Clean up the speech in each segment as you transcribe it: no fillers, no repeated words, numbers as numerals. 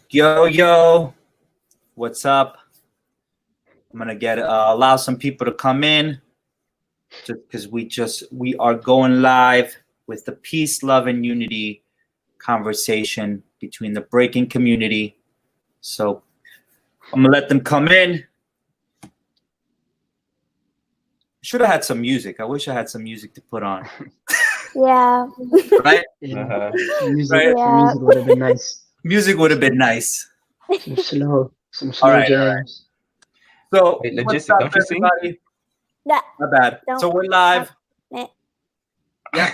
Yo, what's up? I'm gonna allow some people to come in, just because we are going live with the peace, love, and unity conversation between the breaking community. So I'm gonna let them come in. Should have had some music. I wish I had some music to put on. Yeah. Right? Yeah. Yeah. Music would have been nice. Music would have been nice. Some slow All right. jams. So Wait, what's Logistx, up, don't you sing? everybody? Yeah. My bad. Don't- So we're live. Eh. Yeah.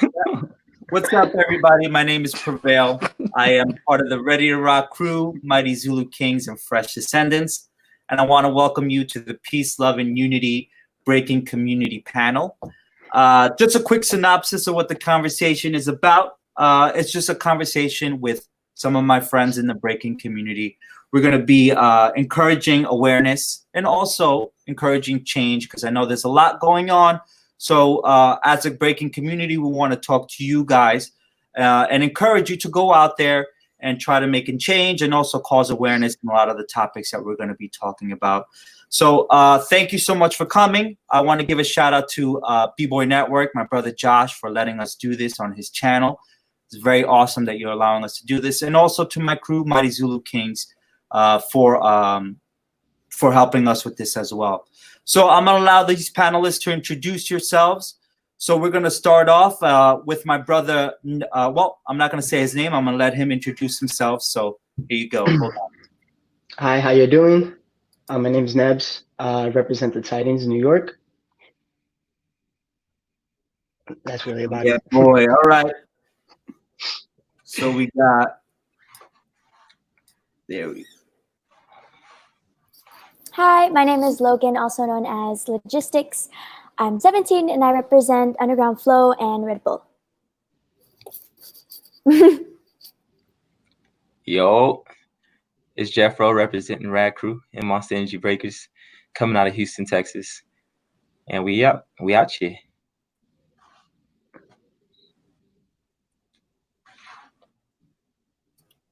What's up, everybody? My name is Prevail. I am part of the Ready to Rock crew, Mighty Zulu Kings and Fresh Descendants. And I want to welcome you to the Peace, Love, and Unity Breaking Community panel. Just a quick synopsis of what the conversation is about. It's just a conversation with some of my friends in the breaking community. We're going to be encouraging awareness and also encouraging change, because I know there's a lot going on. So as a breaking community, we want to talk to you guys and encourage you to go out there and try to make a change and also cause awareness in a lot of the topics that we're going to be talking about. So thank you so much for coming. I want to give a shout out to BBOY Network, my brother Josh, for letting us do this on his channel. It's very awesome that you're allowing us to do this. And also to my crew, Mighty Zulu Kings, for helping us with this as well. So I'm going to allow these panelists to introduce yourselves. So we're going to start off with my brother. Well, I'm not going to say his name. I'm going to let him introduce himself. So here you go. Hold on. Hi, how you doing? My name is Nebz. I represent the TITANZ in New York. That's really about Yeah, it. boy. All right. So we got. There we go. Hi, my name is Logan, also known as Logistx. I'm 17 and I represent Underground Flow and Red Bull. Yo, it's Jeffro representing Rad Crew and Monster Energy Breakers, coming out of Houston, Texas. And we out here.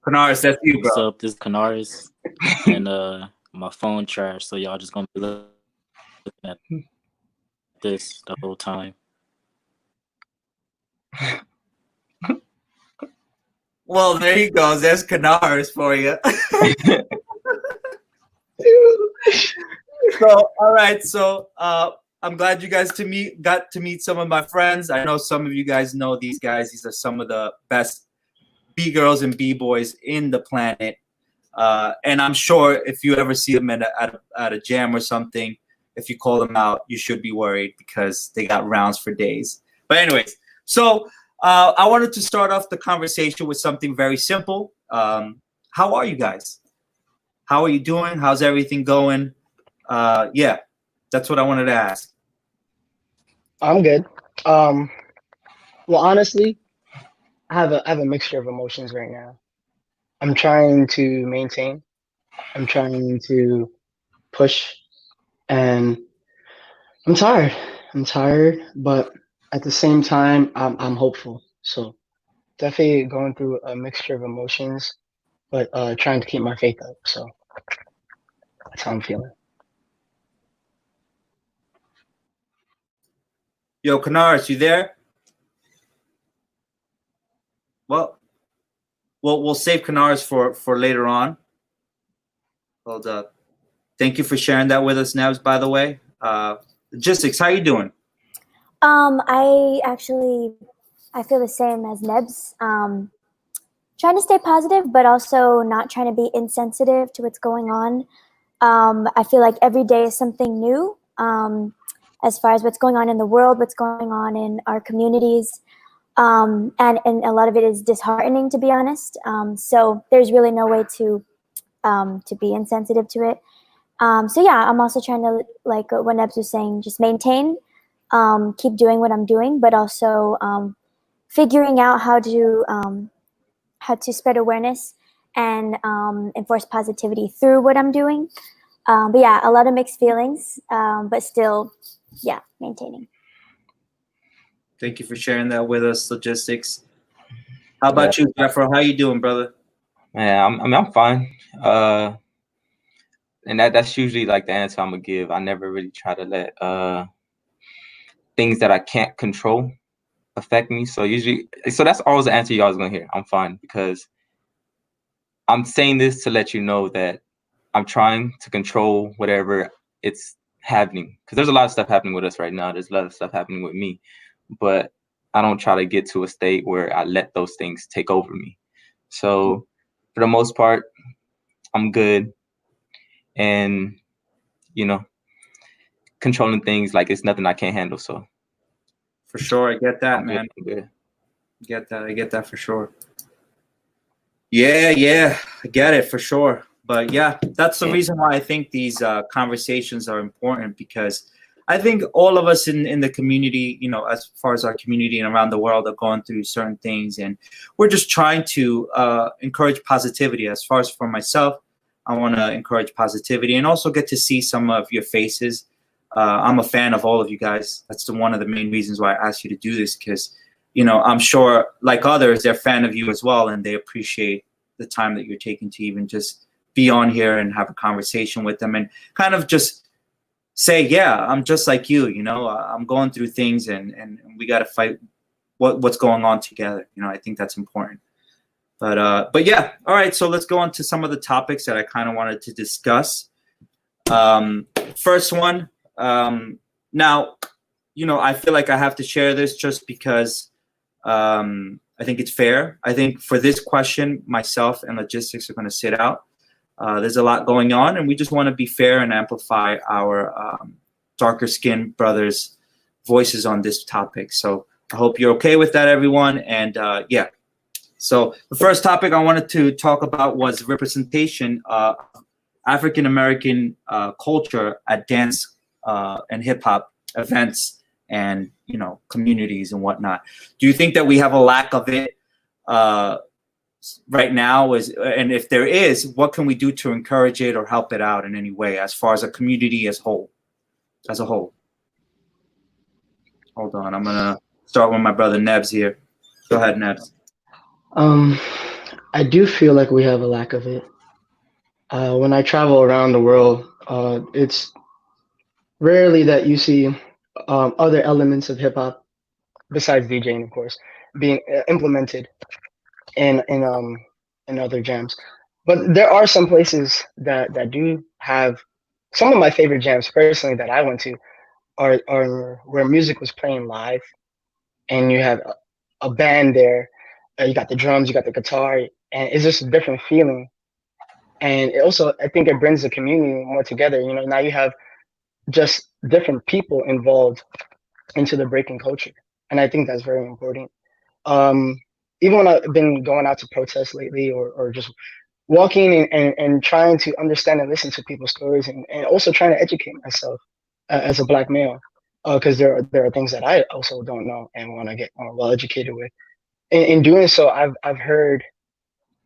Canarus, that's you, What's bro. up? This is Canarus, and my phone trashed, so y'all just gonna be looking at this the whole time. Well, there he goes. There's Canarus for you. So, all right. So, I'm glad you guys got to meet some of my friends. I know some of you guys know these guys. These are some of the best B-girls and B-boys in the planet. And I'm sure if you ever see them at a jam or something, if you call them out, you should be worried, because they got rounds for days. But anyways, so I wanted to start off the conversation with something very simple. How are you guys? How are you doing? How's everything going? Yeah, that's what I wanted to ask. I'm good. Well, honestly, I have a mixture of emotions right now. I'm trying to maintain. I'm trying to push, and I'm tired. I'm tired, but at the same time, I'm hopeful. So definitely going through a mixture of emotions, but trying to keep my faith up. So that's how I'm feeling. Yo, Canarus, you there? Well, we'll save Canarus for later on. Hold up. Thank you for sharing that with us, Nebz, by the way. Logistx, how you doing? I feel the same as Nebz. Trying to stay positive, but also not trying to be insensitive to what's going on. I feel like every day is something new, as far as what's going on in the world, what's going on in our communities. And a lot of it is disheartening, to be honest. So there's really no way to be insensitive to it. So yeah, I'm also trying to, like what Nebz was saying, just maintain, keep doing what I'm doing, but also figuring out how to spread awareness and enforce positivity through what I'm doing. But yeah, a lot of mixed feelings, but still, yeah, maintaining. Thank you for sharing that with us, Logistx. How about you, Jeffro? How you doing, brother? Man, I'm fine. And that's usually like the answer I'm gonna give. I never really try to let things that I can't control affect me. So that's always the answer you always gonna hear. I'm fine, because I'm saying this to let you know that I'm trying to control whatever it's happening. Because there's a lot of stuff happening with us right now. There's a lot of stuff happening with me, but I don't try to get to a state where I let those things take over me. So for the most part, I'm good. And, controlling things, like, it's nothing I can't handle. So For sure, I get that, I'm man. good. I get that for sure. Yeah, I get it for sure. But yeah, that's the reason why I think these conversations are important, because I think all of us in the community, as far as our community and around the world, are going through certain things, and we're just trying to encourage positivity. As far as for myself, I want to encourage positivity and also get to see some of your faces. I'm a fan of all of you guys. That's one of the main reasons why I asked you to do this, because I'm sure, like others, they're a fan of you as well, and they appreciate the time that you're taking to even just be on here and have a conversation with them, and kind of just say, yeah, I'm just like you, I'm going through things, and we got to fight what's going on together. I think that's important. But yeah, all right, so let's go on to some of the topics that I kind of wanted to discuss. First one, now, I feel like I have to share this just because I think it's fair. I think for this question, myself and Logistx are going to sit out. There's a lot going on, and we just want to be fair and amplify our darker skinned brothers' voices on this topic. So I hope you're okay with that, everyone. And yeah, so the first topic I wanted to talk about was representation of African American culture at dance and hip hop events and communities and whatnot. Do you think that we have a lack of it right now? And if there is, what can we do to encourage it or help it out in any way, as far as a community as a whole? Hold on, I'm gonna start with my brother Nebz here. Go ahead, Nebz. I do feel like we have a lack of it. When I travel around the world, it's rarely that you see other elements of hip hop, besides DJing, of course, being implemented in other jams. But there are some places that do have some of my favorite jams personally that I went to are where music was playing live, and you have a band there. You got the drums, you got the guitar, and it's just a different feeling. And it also, I think it brings the community more together. Now you have just different people involved into the breaking culture, and I think that's very important. Even when I've been going out to protests lately, or just walking and trying to understand and listen to people's stories, and also trying to educate myself as a Black male, because there are things that I also don't know and want to get more well educated with. In doing so, I've heard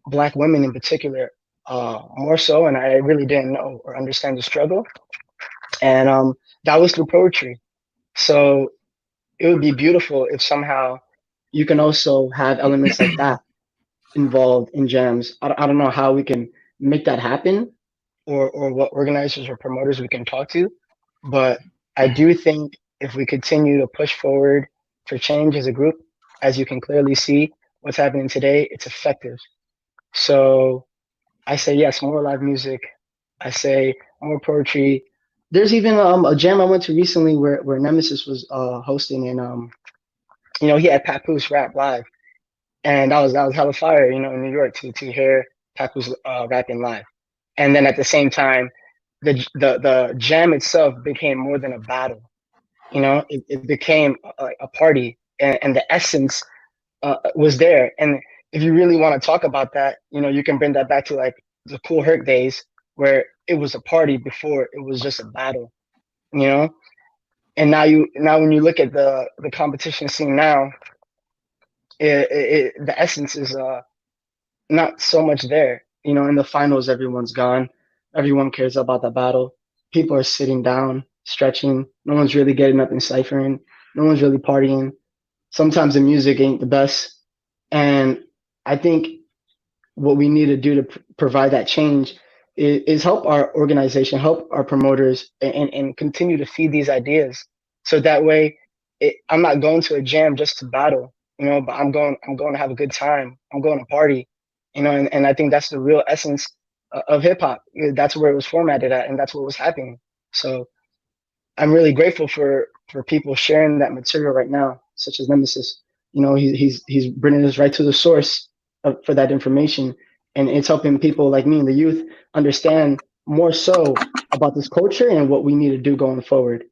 Black women in particular more so, and I really didn't know or understand the struggle, and that was through poetry. So it would be beautiful if somehow you can also have elements like that involved in jams. I don't know how we can make that happen, or what organizers or promoters we can talk to, but I do think if we continue to push forward for change as a group, as you can clearly see what's happening today, it's effective. So I say yes, more live music. I say more poetry. There's even a jam I went to recently where Nemesis was hosting, and he had Papoose rap live, and that was hella fire, in New York to hear Papoose rapping live. And then at the same time, the jam itself became more than a battle. It became a party, and the essence was there. And if you really want to talk about that, you can bring that back to like the Cool Herc days, where it was a party before it was just a battle. And now when you look at the competition scene now, the essence is not so much there. In the finals, everyone's gone. Everyone cares about the battle. People are sitting down, stretching. No one's really getting up and ciphering. No one's really partying. Sometimes the music ain't the best. And I think what we need to do to provide that change is help our organization, help our promoters, and continue to feed these ideas. So that way, I'm not going to a jam just to battle, but I'm going to have a good time. I'm going to party, and I think that's the real essence of hip hop. That's where it was formatted at, and that's what was happening. So I'm really grateful for people sharing that material right now, such as Nemesis. He's bringing us right to the source for that information, and it's helping people like me and the youth understand more so about this culture and what we need to do going forward.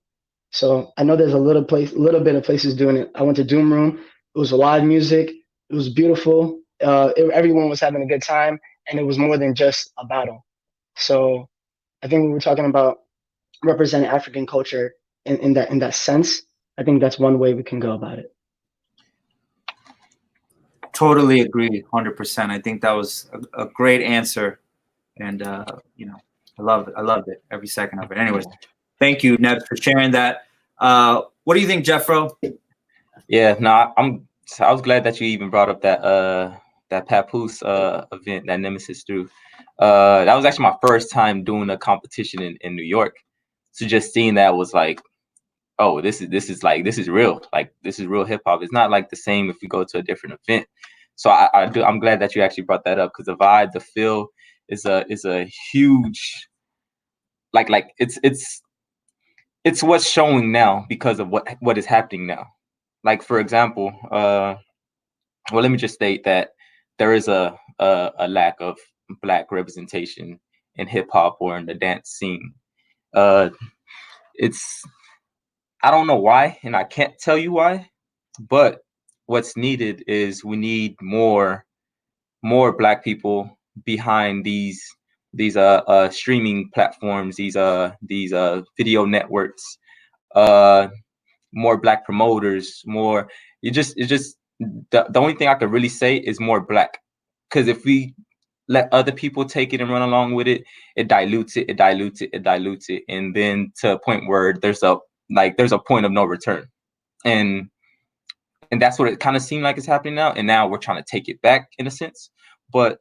So I know there's a little bit of places doing it. I went to Doom Room. It was live music. It was beautiful. Everyone was having a good time, and it was more than just a battle. So I think we were talking about represent African culture in that sense. I think that's one way we can go about it. Totally agree, 100%. I think that was a great answer, and I loved it every second of it. Anyways, thank you, Nebz, for sharing that. What do you think, Jeffro? Yeah, no, I was glad that you even brought up that Papoose event that Nemesis threw. That was actually my first time doing a competition in New York. So just seeing that was like, oh, this is real. Like, this is real hip hop. It's not like the same if we go to a different event. So I'm glad that you actually brought that up, because the vibe, the feel is a huge, like it's what's showing now because of what is happening now. Like, for example, well, let me just state that there is a lack of Black representation in hip hop or in the dance scene. It's, I don't know why, and I can't tell you why, but what's needed is we need more Black people behind these streaming platforms, these video networks, more Black promoters, more. It's just the only thing I could really say is more Black, because if we let other people take it and run along with it, it dilutes it, and then to a point where there's a point of no return, and that's what it kind of seemed like is happening now. And now we're trying to take it back in a sense, but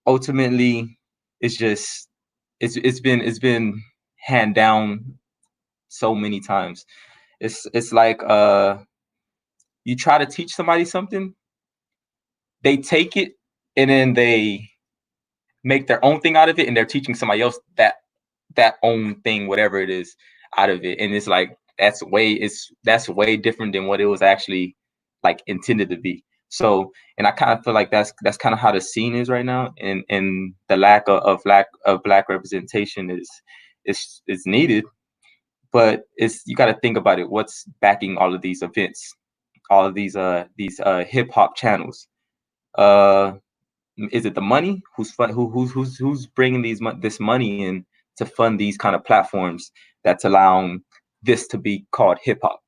ultimately, it's been hand down so many times. It's like you try to teach somebody something, they take it and then they make their own thing out of it, and they're teaching somebody else that own thing, whatever it is, out of it. And it's like that's way different than what it was actually like intended to be. So, and I kind of feel like that's kind of how the scene is right now, and the lack of Black representation is needed. But you got to think about it. What's backing all of these events, all of these hip hop channels? Is it the money? Who's bringing this money in to fund these kind of platforms that's allowing this to be called hip hop,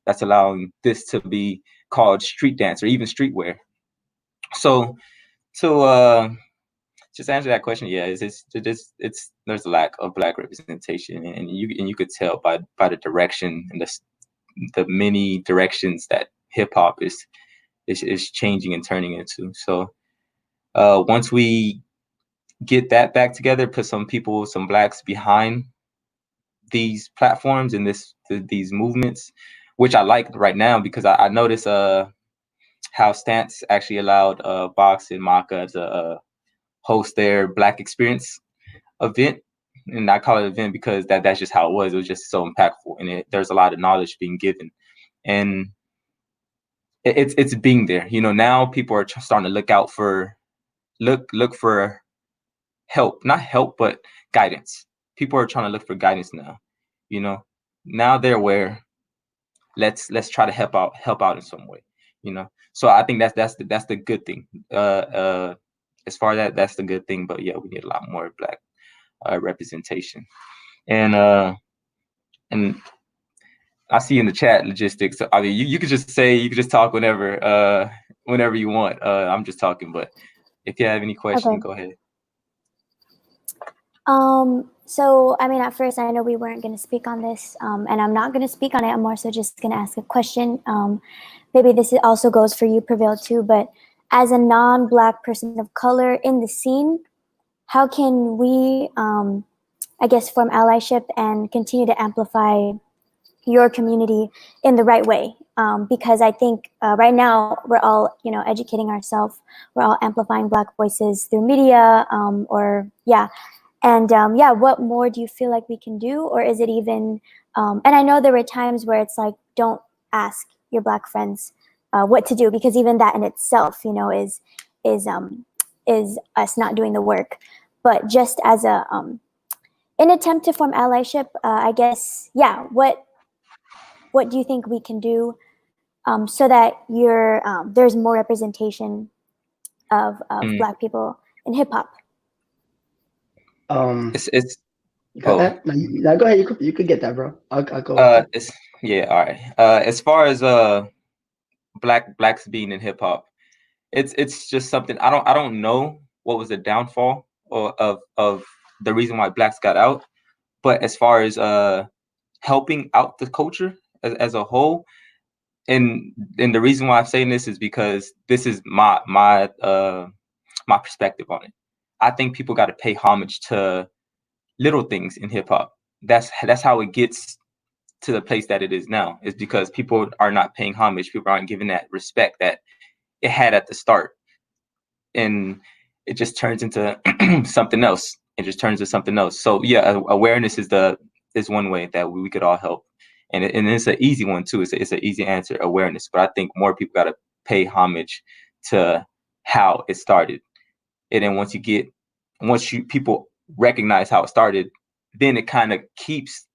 that's allowing this to be called street dance or even streetwear? So just answer that question, yeah, there's a lack of Black representation, and you could tell by the direction and the many directions that hip hop is changing and turning into. So once we get that back together, put some Blacks behind these platforms and these movements, which I like right now, because I notice how Stance actually allowed Box and Maka to host their Black Experience event. And I call it event because that's just how it was. It was just so impactful, and there's a lot of knowledge being given, and it's being there. Now people are starting to look for help, not help, but guidance. People are trying to look for guidance now. Now they're aware. Let's try to help out in some way. So I think that's the good thing. As far as that's the good thing. But yeah, we need a lot more Black representation. And I see in the chat Logistx. I mean, you could just talk whenever you want. I'm just talking, but if you have any questions, Go ahead. So, I mean, at first, I know we weren't going to speak on this, and I'm not going to speak on it. I'm more so just going to ask a question. Maybe this also goes for you, Prevail, too. But as a non-Black person of color in the scene, how can we, I guess, form allyship and continue to amplify your community in the right way? Because I think right now we're all, educating ourselves. We're all amplifying Black voices through media, what more do you feel like we can do? Or is it even, and I know there were times where it's like, don't ask your Black friends what to do, because even that in itself, is us not doing the work. But just as an attempt to form allyship, I guess, what do you think we can do so that there's more representation of Black people in hip hop? It's You got that? No, go ahead. You could get that, bro. I'll go. all right. As far as blacks being in hip hop, it's just something I don't know what was the downfall of the reason why blacks got out, but as far as helping out the culture as a whole, and the reason why I'm saying this is because this is my perspective on it. I think people got to pay homage to little things in hip hop. That's how it gets to the place that it is now, is because people are not paying homage. People aren't giving that respect that it had at the start. And it just turns into something else. It just turns to something else. So yeah, awareness is one way that we could all help. And it's an easy one too. It's an easy answer, awareness. But I think more people got to pay homage to how it started. And then once people recognize how it started, then it kind of keeps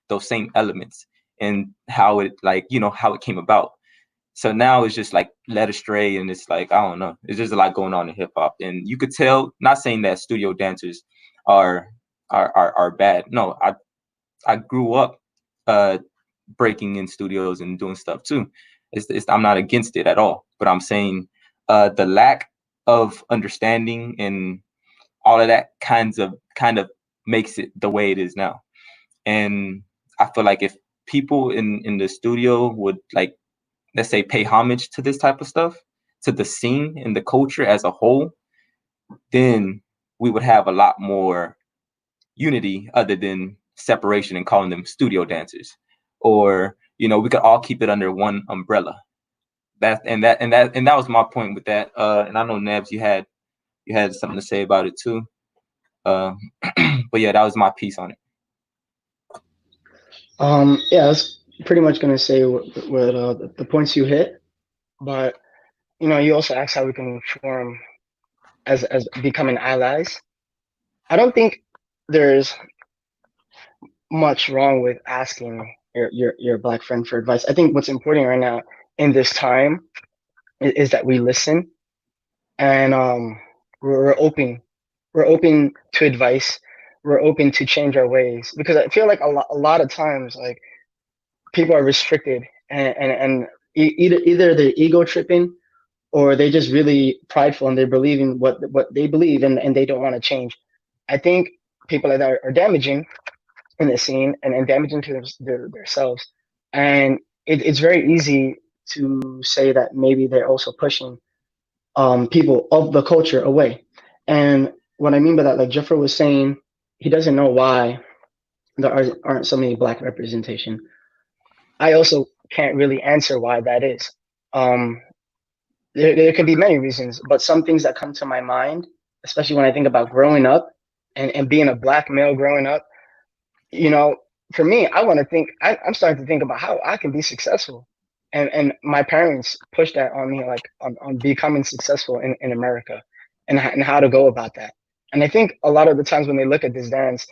those same elements and how it how it came about. So now it's just like led astray, and it's like, I don't know, it's just a lot going on in hip hop, and you could tell. Not saying that studio dancers are bad. No, I grew up breaking in studios and doing stuff too. I'm not against it at all, but I'm saying the lack of understanding and all of that kind of makes it the way it is now. And I feel like if people in the studio would, like, let's say, pay homage to this type of stuff, to the scene and the culture as a whole, then we would have a lot more unity other than separation and calling them studio dancers. Or, we could all keep it under one umbrella. That was my point with that. And I know, Nebz, you had something to say about it too. But yeah, that was my piece on it. Yeah, I was pretty much gonna say what the points you hit, but you also asked how we can form as becoming allies. I don't think there's much wrong with asking your Black friend for advice. I think what's important right now in this time is that we listen, and we're open to advice. We're open to change our ways, because I feel like a lot of times, like, people are restricted, and either they're ego tripping, or they're just really prideful and they're believing what they believe, and they don't want to change. I think people like that are damaging in the scene, and damaging to themselves. And it's very easy to say that maybe they're also pushing people of the culture away. And what I mean by that, like Jeffro was saying, he doesn't know why there aren't so many Black representation. I also can't really answer why that is. There could be many reasons, but some things that come to my mind, especially when I think about growing up and being a Black male growing up, for me, I'm starting to think about how I can be successful. And my parents pushed that on me, like on becoming successful in America, and how to go about that. And I think a lot of the times when they look at this dance,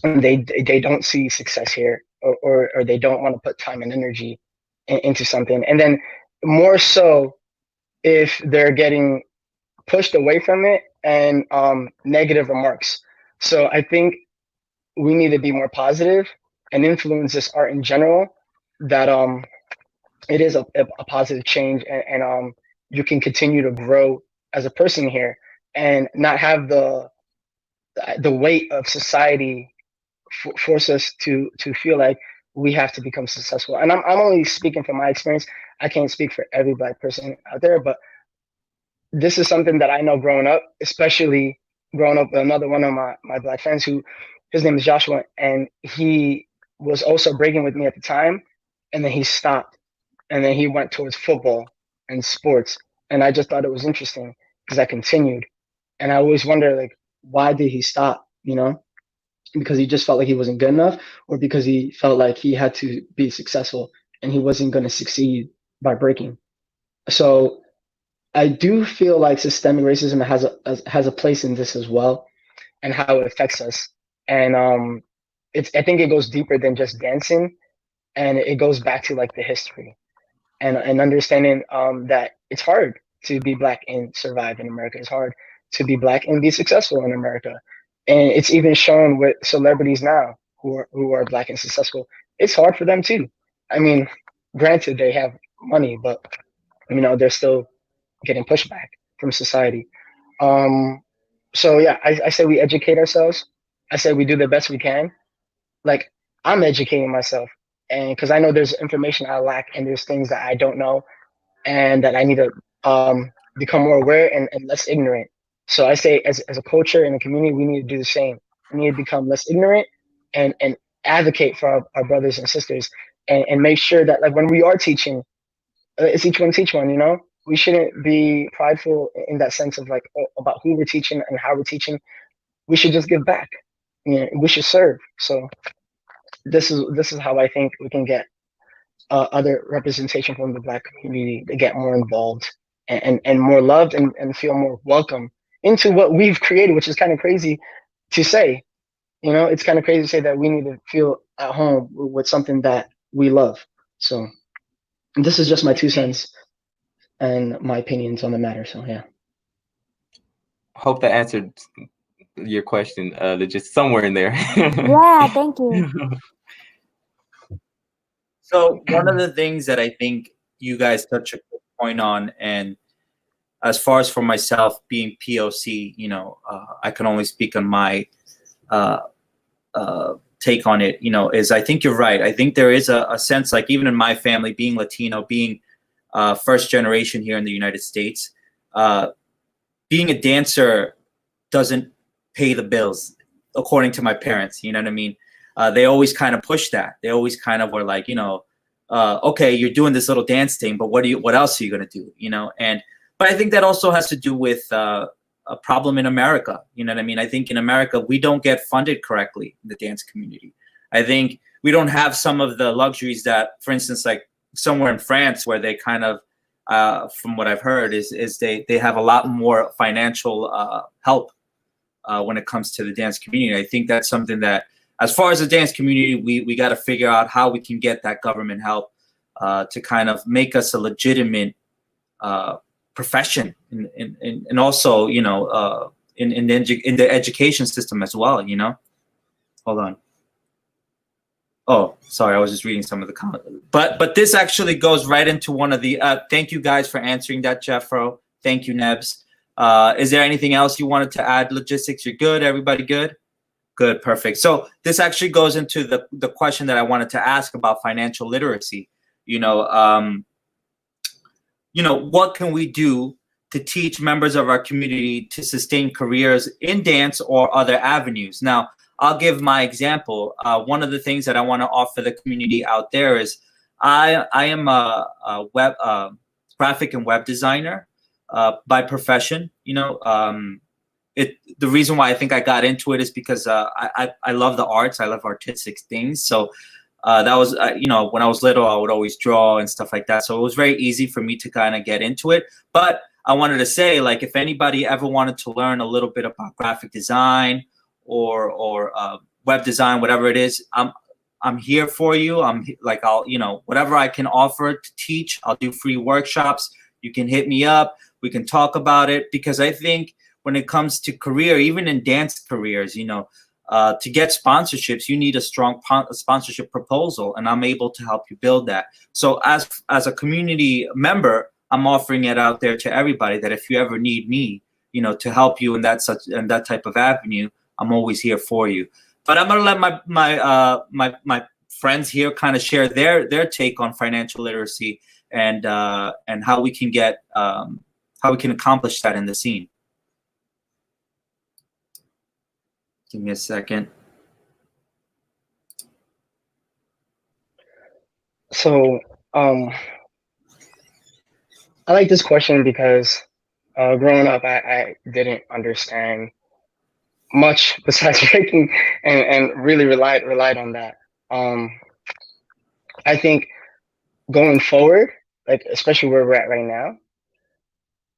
and they don't see success here, or they don't want to put time and energy into something. And then more so if they're getting pushed away from it and negative remarks. So I think we need to be more positive and influence this art in general, that it is a positive change, and you can continue to grow as a person here and not have the weight of society force us to feel like we have to become successful. And I'm only speaking from my experience. I can't speak for every Black person out there, but this is something that I know growing up, especially growing up with another one of my black friends who, his name is Joshua, and he was also breaking with me at the time, and then he stopped, and then he went towards football and sports, and I just thought it was interesting because I continued, and I always wonder like, why did he stop? You know, because he just felt like he wasn't good enough, or because he felt like he had to be successful and he wasn't going to succeed by breaking. So I do feel like systemic racism has a place in this as well, and how it affects us. And it's I think it goes deeper than just dancing, and it goes back to like the history and understanding that it's hard to be black and survive in America. It's hard to be black and be successful in America, and it's even shown with celebrities now who are black and successful. It's hard for them too. I mean, granted they have money, but you know they're still getting pushback from society. Um, so yeah, I say we educate ourselves. I say we do the best we can. Like I'm educating myself, and because I know there's information I lack, and there's things that I don't know, and that I need to become more aware and less ignorant. So I say, as a culture and a community, we need to do the same. We need to become less ignorant and advocate for our brothers and sisters, and make sure that like when we are teaching, it's each one teach one. You know, we shouldn't be prideful in that sense of like about who we're teaching and how we're teaching. We should just give back. You know, we should serve. So this is how I think we can get other representation from the black community to get more involved and more loved and feel more welcome into what we've created, which is kind of crazy to say. You know, it's kind of crazy to say that we need to feel at home with something that we love. So this is just my 2 cents and my opinions on the matter. So yeah. Hope that answered your question, just somewhere in there. Yeah, thank you. So one of the things that I think you guys touch a good point on, and as far as for myself being POC, you know, I can only speak on my take on it, you know, is I think you're right. I think there is a sense, like even in my family, being Latino, being first generation here in the United States, being a dancer doesn't pay the bills, according to my parents. You know what I mean? They always kind of push that. They always kind of were like, you know, okay, you're doing this little dance thing, but what else are you gonna do? You know, but I think that also has to do with a problem in America. You know what I mean? I think in America we don't get funded correctly in the dance community. I think we don't have some of the luxuries that, for instance, like somewhere in France, where they kind of, from what I've heard, is they have a lot more financial help when it comes to the dance community. I think that's something that, as far as the dance community, we got to figure out how we can get that government help to kind of make us a legitimate profession, and also, you know, in the education system as well. You know, hold on. Oh, sorry, I was just reading some of the comments. But this actually goes right into one of the. Thank you guys for answering that, Jeffro. Thank you, Nebz. Is there anything else you wanted to add? Logistx, you're good. Everybody good? Good, perfect. So this actually goes into the question that I wanted to ask about financial literacy. You know, what can we do to teach members of our community to sustain careers in dance or other avenues? Now, I'll give my example. One of the things that I want to offer the community out there is I am a web graphic and web designer by profession. You know, the reason why I think I got into it is because I love the arts. I love artistic things. So that was, you know, when I was little, I would always draw and stuff like that. So it was very easy for me to kind of get into it. But I wanted to say, like, if anybody ever wanted to learn a little bit about graphic design or web design, whatever it is, I'm here for you. I'll, you know, whatever I can offer to teach, I'll do free workshops. You can hit me up. We can talk about it, because I think when it comes to career, even in dance careers, you know, to get sponsorships, you need a strong sponsorship proposal, and I'm able to help you build that. So as a community member, I'm offering it out there to everybody, that if you ever need me, you know, to help you in that type of avenue, I'm always here for you. But I'm gonna let my friends here kind of share their take on financial literacy and how we can get how we can accomplish that in the scene. Give me a second. So, I like this question because growing up, I didn't understand much besides breaking, and really relied on that. I think going forward, like especially where we're at right now,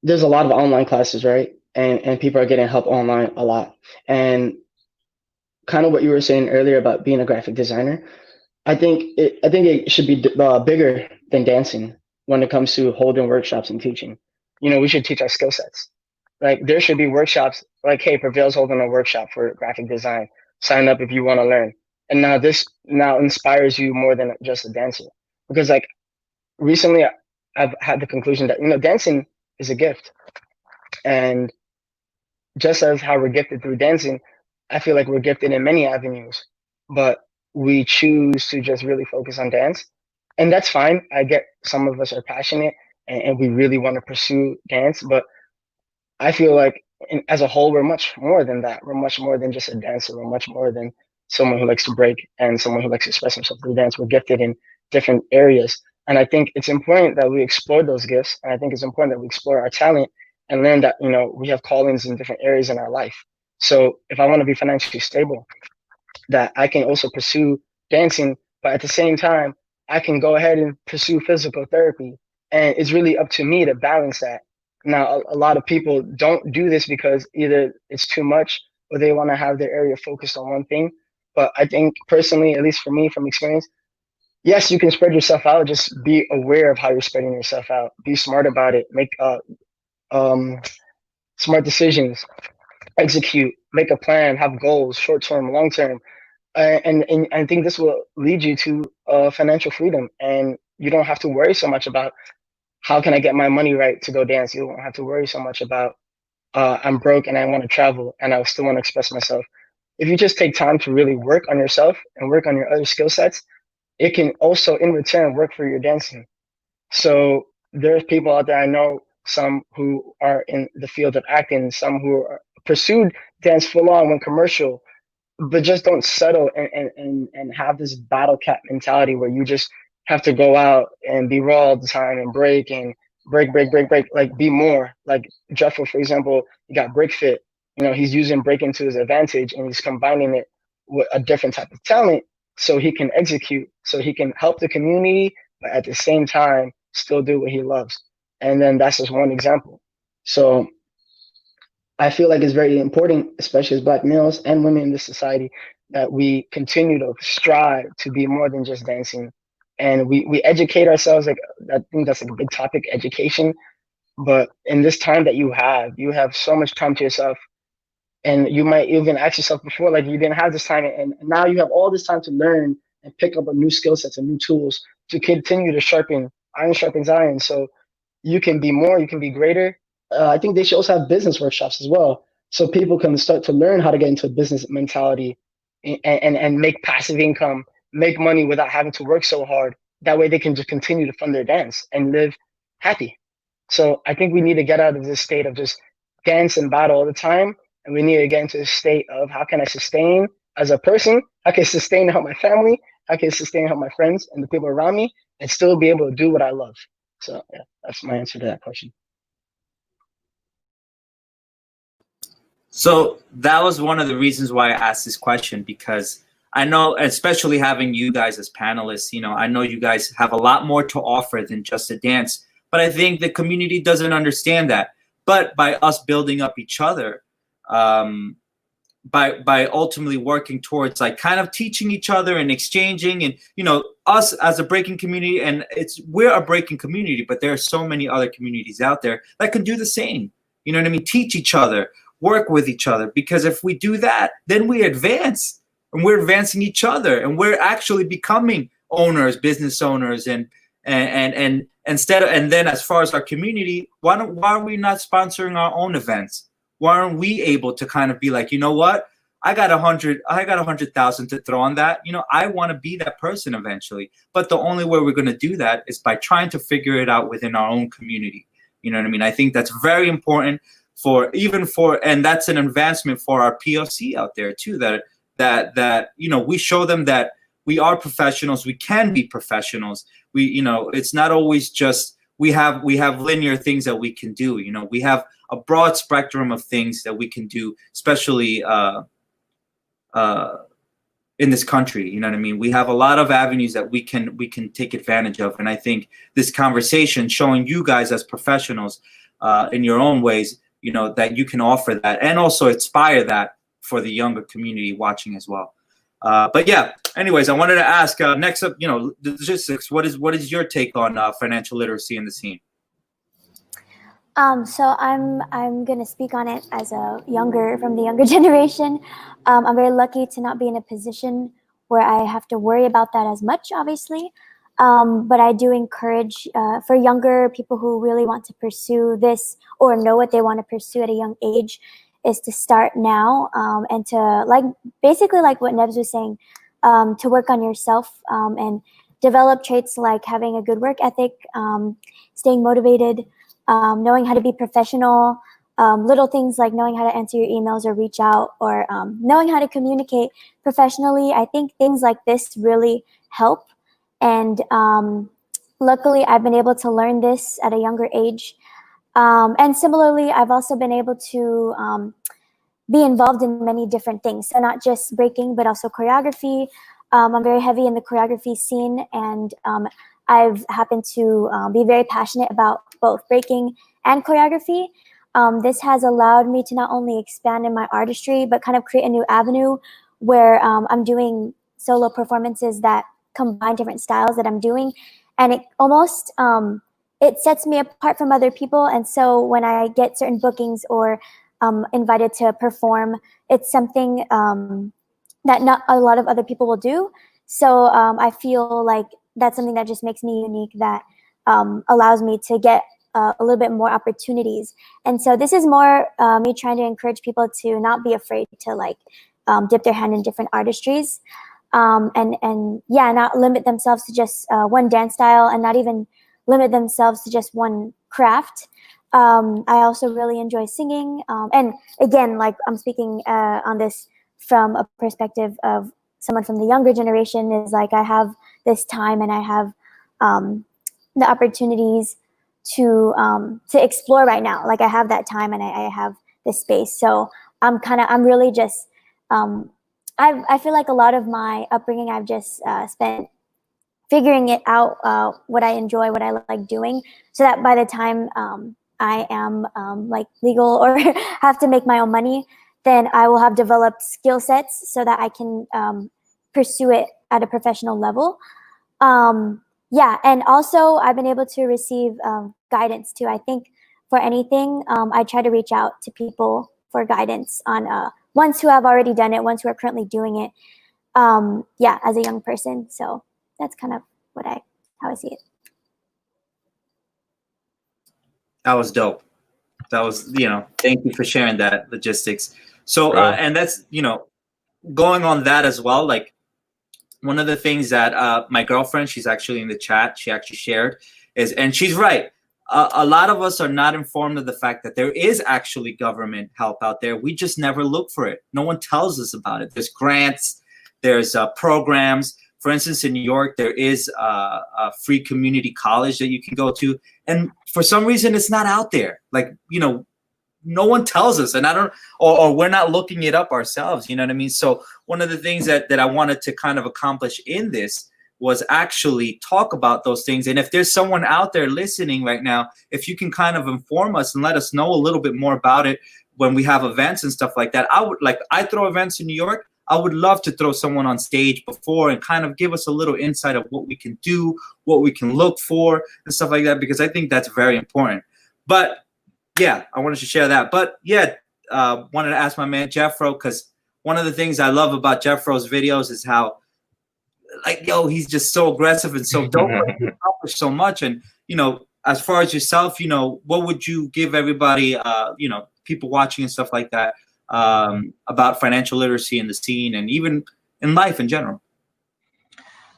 there's a lot of online classes, right? And people are getting help online a lot. And kind of what you were saying earlier about being a graphic designer, I think it should be bigger than dancing when it comes to holding workshops and teaching. You know, we should teach our skill sets. Like there should be workshops like, hey, Prevail's holding a workshop for graphic design. Sign up if you want to learn. And now this now inspires you more than just a dancer. Because like recently I've had the conclusion that, you know, dancing is a gift. And just as how we're gifted through dancing, I feel like we're gifted in many avenues, but we choose to just really focus on dance. And that's fine. I get some of us are passionate and we really want to pursue dance, but I feel like as a whole, we're much more than that. We're much more than just a dancer. We're much more than someone who likes to break and someone who likes to express himself through dance. We're gifted in different areas. And I think it's important that we explore those gifts. And I think it's important that we explore our talent and learn that, you know, we have callings in different areas in our life. So if I want to be financially stable, that I can also pursue dancing, but at the same time, I can go ahead and pursue physical therapy. And it's really up to me to balance that. Now, a lot of people don't do this because either it's too much or they want to have their area focused on one thing. But I think personally, at least for me from experience, yes, you can spread yourself out. Just be aware of how you're spreading yourself out. Be smart about it. Make smart decisions. Execute. Make a plan. Have goals, short term, long term. And I think this will lead you to financial freedom. And you don't have to worry so much about how can I get my money right to go dance. You don't have to worry so much about I'm broke and I want to travel and I still want to express myself. If you just take time to really work on yourself and work on your other skill sets, it can also in return work for your dancing. So there's people out there, I know some who are in the field of acting, some who are pursued dance full on, went commercial, but just don't settle and have this battle cap mentality where you just have to go out and be raw all the time and break and break, like be more. Like Jeffro, for example, he got break fit. You know, he's using breaking to his advantage and he's combining it with a different type of talent so he can execute, so he can help the community, but at the same time, still do what he loves. And then that's just one example. So I feel like it's very important, especially as Black males and women in this society, that we continue to strive to be more than just dancing. And we educate ourselves. Like I think that's like a big topic, education. But in this time that you have so much time to yourself. And you might even ask yourself before, like you didn't have this time, and now you have all this time to learn and pick up a new skill sets and new tools to continue to sharpen. Iron sharpens iron. So you can be more, you can be greater. I think they should also have business workshops as well, so people can start to learn how to get into a business mentality and make passive income, make money without having to work so hard. That way they can just continue to fund their dance and live happy. So I think we need to get out of this state of just dance and battle all the time. And we need to get into a state of how can I sustain as a person? How can I sustain and help my family? How can I sustain and help my friends and the people around me and still be able to do what I love? So yeah, that's my answer to that question. So that was one of the reasons why I asked this question, because I know, especially having you guys as panelists, you know, I know you guys have a lot more to offer than just a dance, but I think the community doesn't understand that. But by us building up each other, by ultimately working towards like kind of teaching each other and exchanging, and you know, us as a breaking community, and we're a breaking community, but there are so many other communities out there that can do the same. You know what I mean? Teach each other, work with each other, because if we do that, then we advance, and we're advancing each other, and we're actually becoming owners, business owners, and instead of, and then as far as our community, why are we not sponsoring our own events? Why aren't we able to kind of be like, you know what? I got 100,000 to throw on that. You know, I want to be that person eventually. But the only way we're going to do that is by trying to figure it out within our own community. You know what I mean? I think that's very important and that's an advancement for our POC out there too, that we show them that we are professionals, we can be professionals. It's not always just we have linear things that we can do. We have a broad spectrum of things that we can do, especially in this country. You know what I mean? We have a lot of avenues that we can take advantage of. And I think this conversation showing you guys as professionals in your own ways, that you can offer that and also inspire that for the younger community watching as well. But yeah, anyways, I wanted to ask next up, Logistx, what is your take on financial literacy in the scene? So I'm gonna speak on it as from the younger generation. I'm very lucky to not be in a position where I have to worry about that as much, obviously. But I do encourage for younger people who really want to pursue this or know what they want to pursue at a young age is to start now and to basically like what Nebz was saying, to work on yourself and develop traits like having a good work ethic, staying motivated, knowing how to be professional, little things like knowing how to answer your emails or reach out, or knowing how to communicate professionally. I think things like this really help. And luckily, I've been able to learn this at a younger age. And similarly, I've also been able to be involved in many different things. So not just breaking, but also choreography. I'm very heavy in the choreography scene, and I've happened to be very passionate about both breaking and choreography. This has allowed me to not only expand in my artistry, but kind of create a new avenue where I'm doing solo performances that combine different styles that I'm doing. And it almost, it sets me apart from other people. And so when I get certain bookings or invited to perform, it's something that not a lot of other people will do. So I feel like that's something that just makes me unique, that allows me to get a little bit more opportunities. And so this is more me trying to encourage people to not be afraid to dip their hand in different artistries, and yeah, not limit themselves to just one dance style, and not even limit themselves to just one craft. I also really enjoy singing, and again, I'm speaking on this from a perspective of someone from the younger generation, is I have this time and I have the opportunities to explore right now. I have that time and I have this space. So I'm really just, I feel like a lot of my upbringing, I've just spent figuring it out, what I enjoy, what I like doing, so that by the time I am legal or have to make my own money, then I will have developed skill sets so that I can pursue it at a professional level. Yeah, and also I've been able to receive guidance too. I think for anything, I try to reach out to people for guidance on ones who have already done it, ones who are currently doing it. Yeah, as a young person. So that's kind of how I see it. That was dope. That was, thank you for sharing that, Logistx. So, and that's, going on that as well, one of the things that my girlfriend, she's actually in the chat, she actually shared is, and she's right, a lot of us are not informed of the fact that there is actually government help out there. We just never look for it. No one tells us about it. There's grants, there's programs. For instance, in New York, there is a free community college that you can go to. And for some reason, it's not out there. No one tells us, and or we're not looking it up ourselves. You know what I mean? So one of the things that I wanted to kind of accomplish in this was actually talk about those things. And if there's someone out there listening right now, if you can kind of inform us and let us know a little bit more about it when we have events and stuff like that. I throw events in New York. I would love to throw someone on stage before and kind of give us a little insight of what we can do, what we can look for and stuff like that, because I think that's very important. But yeah, I wanted to share that. But yeah, wanted to ask my man Jeffro, because one of the things I love about Jeffro's videos is how, he's just so aggressive and so dope. He accomplished so much. And, as far as yourself, what would you give everybody, people watching and stuff like that, about financial literacy in the scene and even in life in general?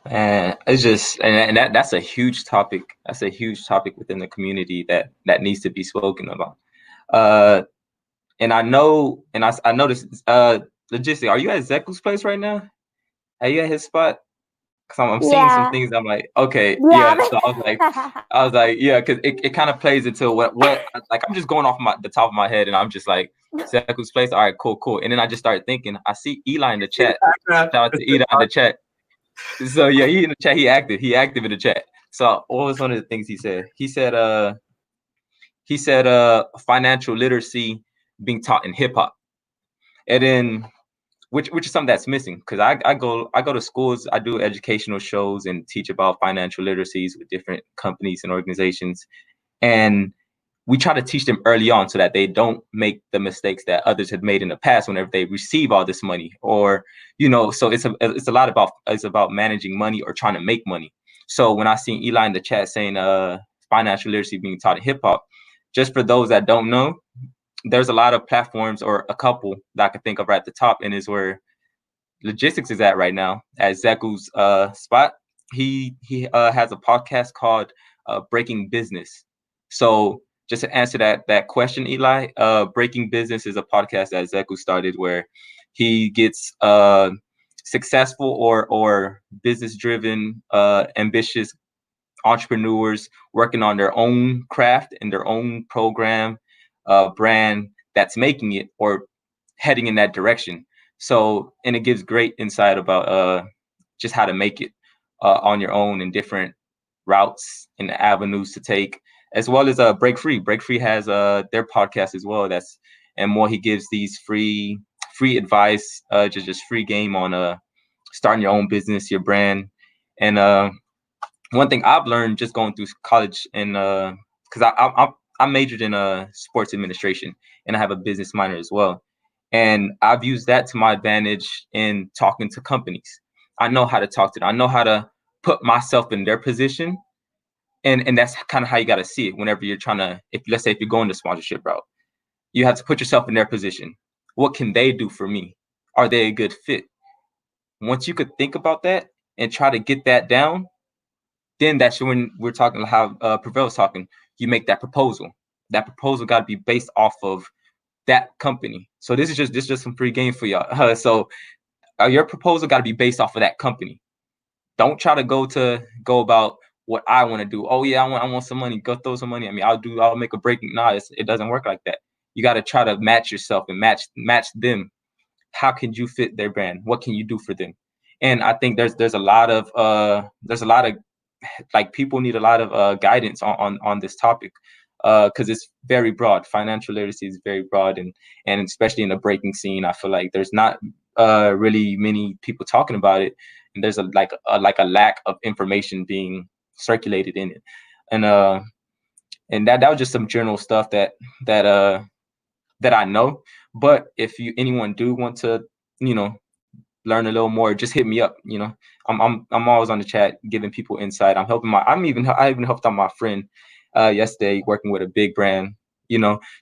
And it's just, and that's a huge topic. That's a huge topic within the community that needs to be spoken about. And I know, and I noticed, Logistx, are you at Zeku's place right now? Are you at his spot? Cause I'm seeing some things. I'm like, okay, yeah. So I was like, yeah, because it kind of plays into what like I'm just going off the top of my head, and I'm just like, Zeku's place. All right, cool. And then I just started thinking. I see Eli in the chat. Shout out to Eli in the chat. So yeah, he in the chat. He active in the chat. So what was one of the things he said? He said financial literacy being taught in hip hop, and then which is something that's missing, because I go to schools, I do educational shows and teach about financial literacies with different companies and organizations, and we try to teach them early on so that they don't make the mistakes that others had made in the past whenever they receive all this money, or so it's a lot about managing money or trying to make money. So when I seen Eli in the chat saying financial literacy being taught in hip hop, just for those that don't know, there's a lot of platforms, or a couple that I can think of right at the top, and is where Logistx is at right now, at Zeku's spot. He has a podcast called Breaking Business. So just to answer that question, Eli, Breaking Business is a podcast that Zeku started where he gets successful or business-driven, ambitious entrepreneurs working on their own craft and their own program, brand that's making it or heading in that direction. So, and it gives great insight about just how to make it on your own in different routes and avenues to take, as well as Break Free. Break Free has their podcast as well. He gives these free advice, just free game on starting your own business, your brand. And one thing I've learned just going through college, and because I majored in sports administration, and I have a business minor as well. And I've used that to my advantage in talking to companies. I know how to talk to them. I know how to put myself in their position. And that's kind of how you got to see it whenever you're trying to, let's say if you're going the sponsorship route, you have to put yourself in their position. What can they do for me? Are they a good fit? Once you could think about that and try to get that down, then that's when we're talking how Prevail was talking. You make that proposal. That proposal got to be based off of that company. So this is just some free game for y'all. So your proposal got to be based off of that company. Don't try to go about what I want to do. Oh yeah, I want some money. Go throw some money. I mean, I'll make a breaking. Nah, it doesn't work like that. You got to try to match yourself and match them. How can you fit their brand? What can you do for them? And I think there's a lot of like people need a lot of guidance on this topic, because it's very broad. Financial literacy is very broad, and especially in the breaking scene, I feel like there's not really many people talking about it, and there's a lack of information being circulated in it, and that was just some general stuff that I know. But if anyone do want to learn a little more, just hit me up. I'm always on the chat giving people insight. I even helped out my friend yesterday working with a big brand,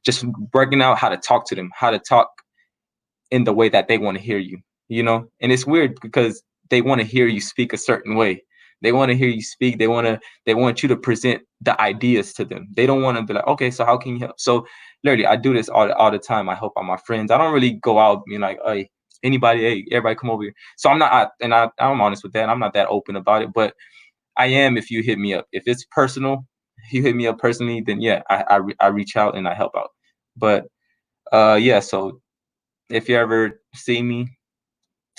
just working out how to talk to them, how to talk in the way that they want to hear you, and it's weird because they want to hear you speak a certain way. They want to hear you speak. They want you to present the ideas to them. They don't want to be like, okay, so how can you help? So literally, I do this all the time. I help out my friends. I don't really go out being like, hey, everybody come over here. So I'm honest with that. I'm not that open about it, but I am if you hit me up. If it's personal, you hit me up personally, then yeah, I reach out and I help out. But yeah, so if you ever see me,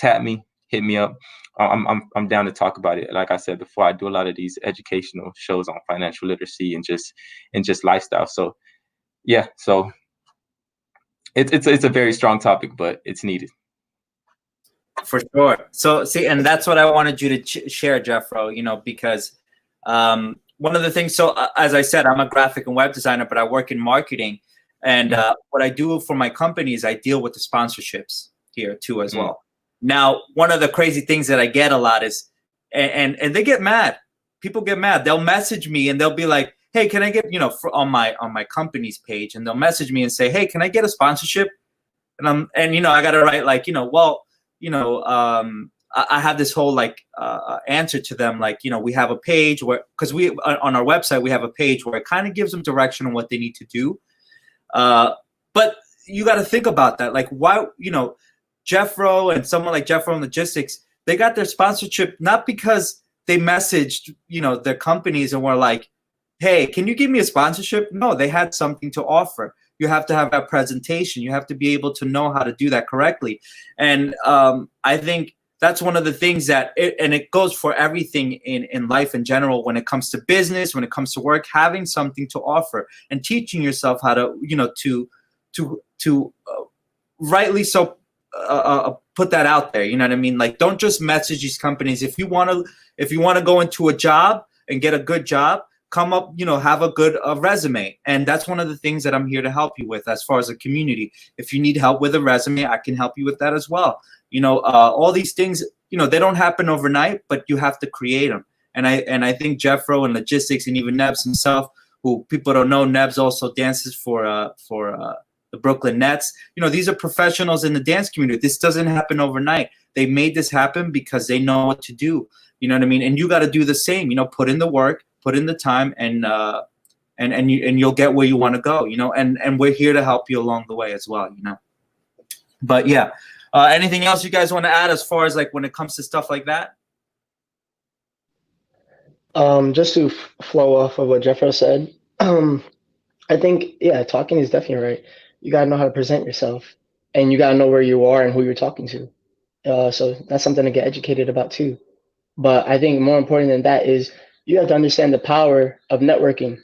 tap me, hit me up. I'm down to talk about it. Like I said before, I do a lot of these educational shows on financial literacy and just lifestyle. So yeah, so it's a very strong topic, but it's needed. For sure. So see, and that's what I wanted you to share, Jeffro, because one of the things, so as I said, I'm a graphic and web designer, but I work in marketing. And what I do for my company is I deal with the sponsorships here too as well. Now, one of the crazy things that I get a lot is, and they get mad. People get mad. They'll message me and they'll be like, hey, can I get, on my company's page, and they'll message me and say, hey, can I get a sponsorship? And I got to write like, I have this whole like answer to them, like, you know, we have a page where, because we on our website we have a page where it kind of gives them direction on what they need to do. But you got to think about that, like, why, you know, Jeffro and someone like Jeffro and Logistx, they got their sponsorship not because they messaged, you know, their companies and were like, hey, can you give me a sponsorship? No, they had something to offer. You have to have that presentation. You have to be able to know how to do that correctly. And I think that's one of the things that, and it goes for everything in life in general, when it comes to business, when it comes to work, having something to offer and teaching yourself how to, you know, to rightly so put that out there. You know what I mean? Like, don't just message these companies. If you want to go into a job and get a good job, come up, you know, have a good resume. And that's one of the things that I'm here to help you with as far as a community. If you need help with a resume, I can help you with that as well. You know, all these things, you know, they don't happen overnight, but you have to create them. And I think Jeffro and Logistx and even Nebz himself, who people don't know, Nebz also dances for the Brooklyn Nets. You know, these are professionals in the dance community. This doesn't happen overnight. They made this happen because they know what to do. You know what I mean? And you got to do the same. You know, put in the work, put in the time, and you'll get where you want to go. You know, and we're here to help you along the way as well. You know, but yeah. Anything else you guys want to add as far as like when it comes to stuff like that? Just to flow off of what Jeffro said, I think, yeah, talking is definitely right. You gotta know how to present yourself, and you gotta know where you are and who you're talking to. So that's something to get educated about too. But I think more important than that is you have to understand the power of networking,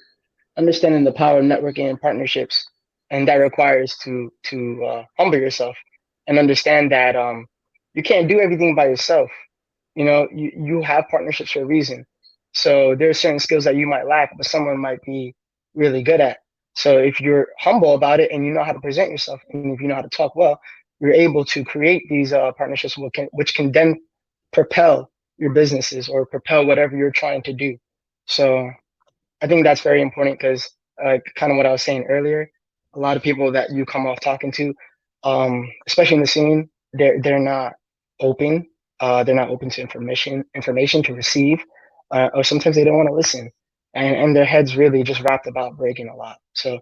understanding the power of networking and partnerships, and that requires to humble yourself and understand that you can't do everything by yourself. You know, you have partnerships for a reason. So there are certain skills that you might lack, but someone might be really good at. So if you're humble about it and you know how to present yourself, and if you know how to talk well, you're able to create these partnerships which can then propel your businesses or propel whatever you're trying to do. So I think that's very important because kind of what I was saying earlier, a lot of people that you come off talking to, especially in the scene, they're not open. They're not open to information to receive, or sometimes they don't want to listen, and their heads really just wrapped about breaking a lot. So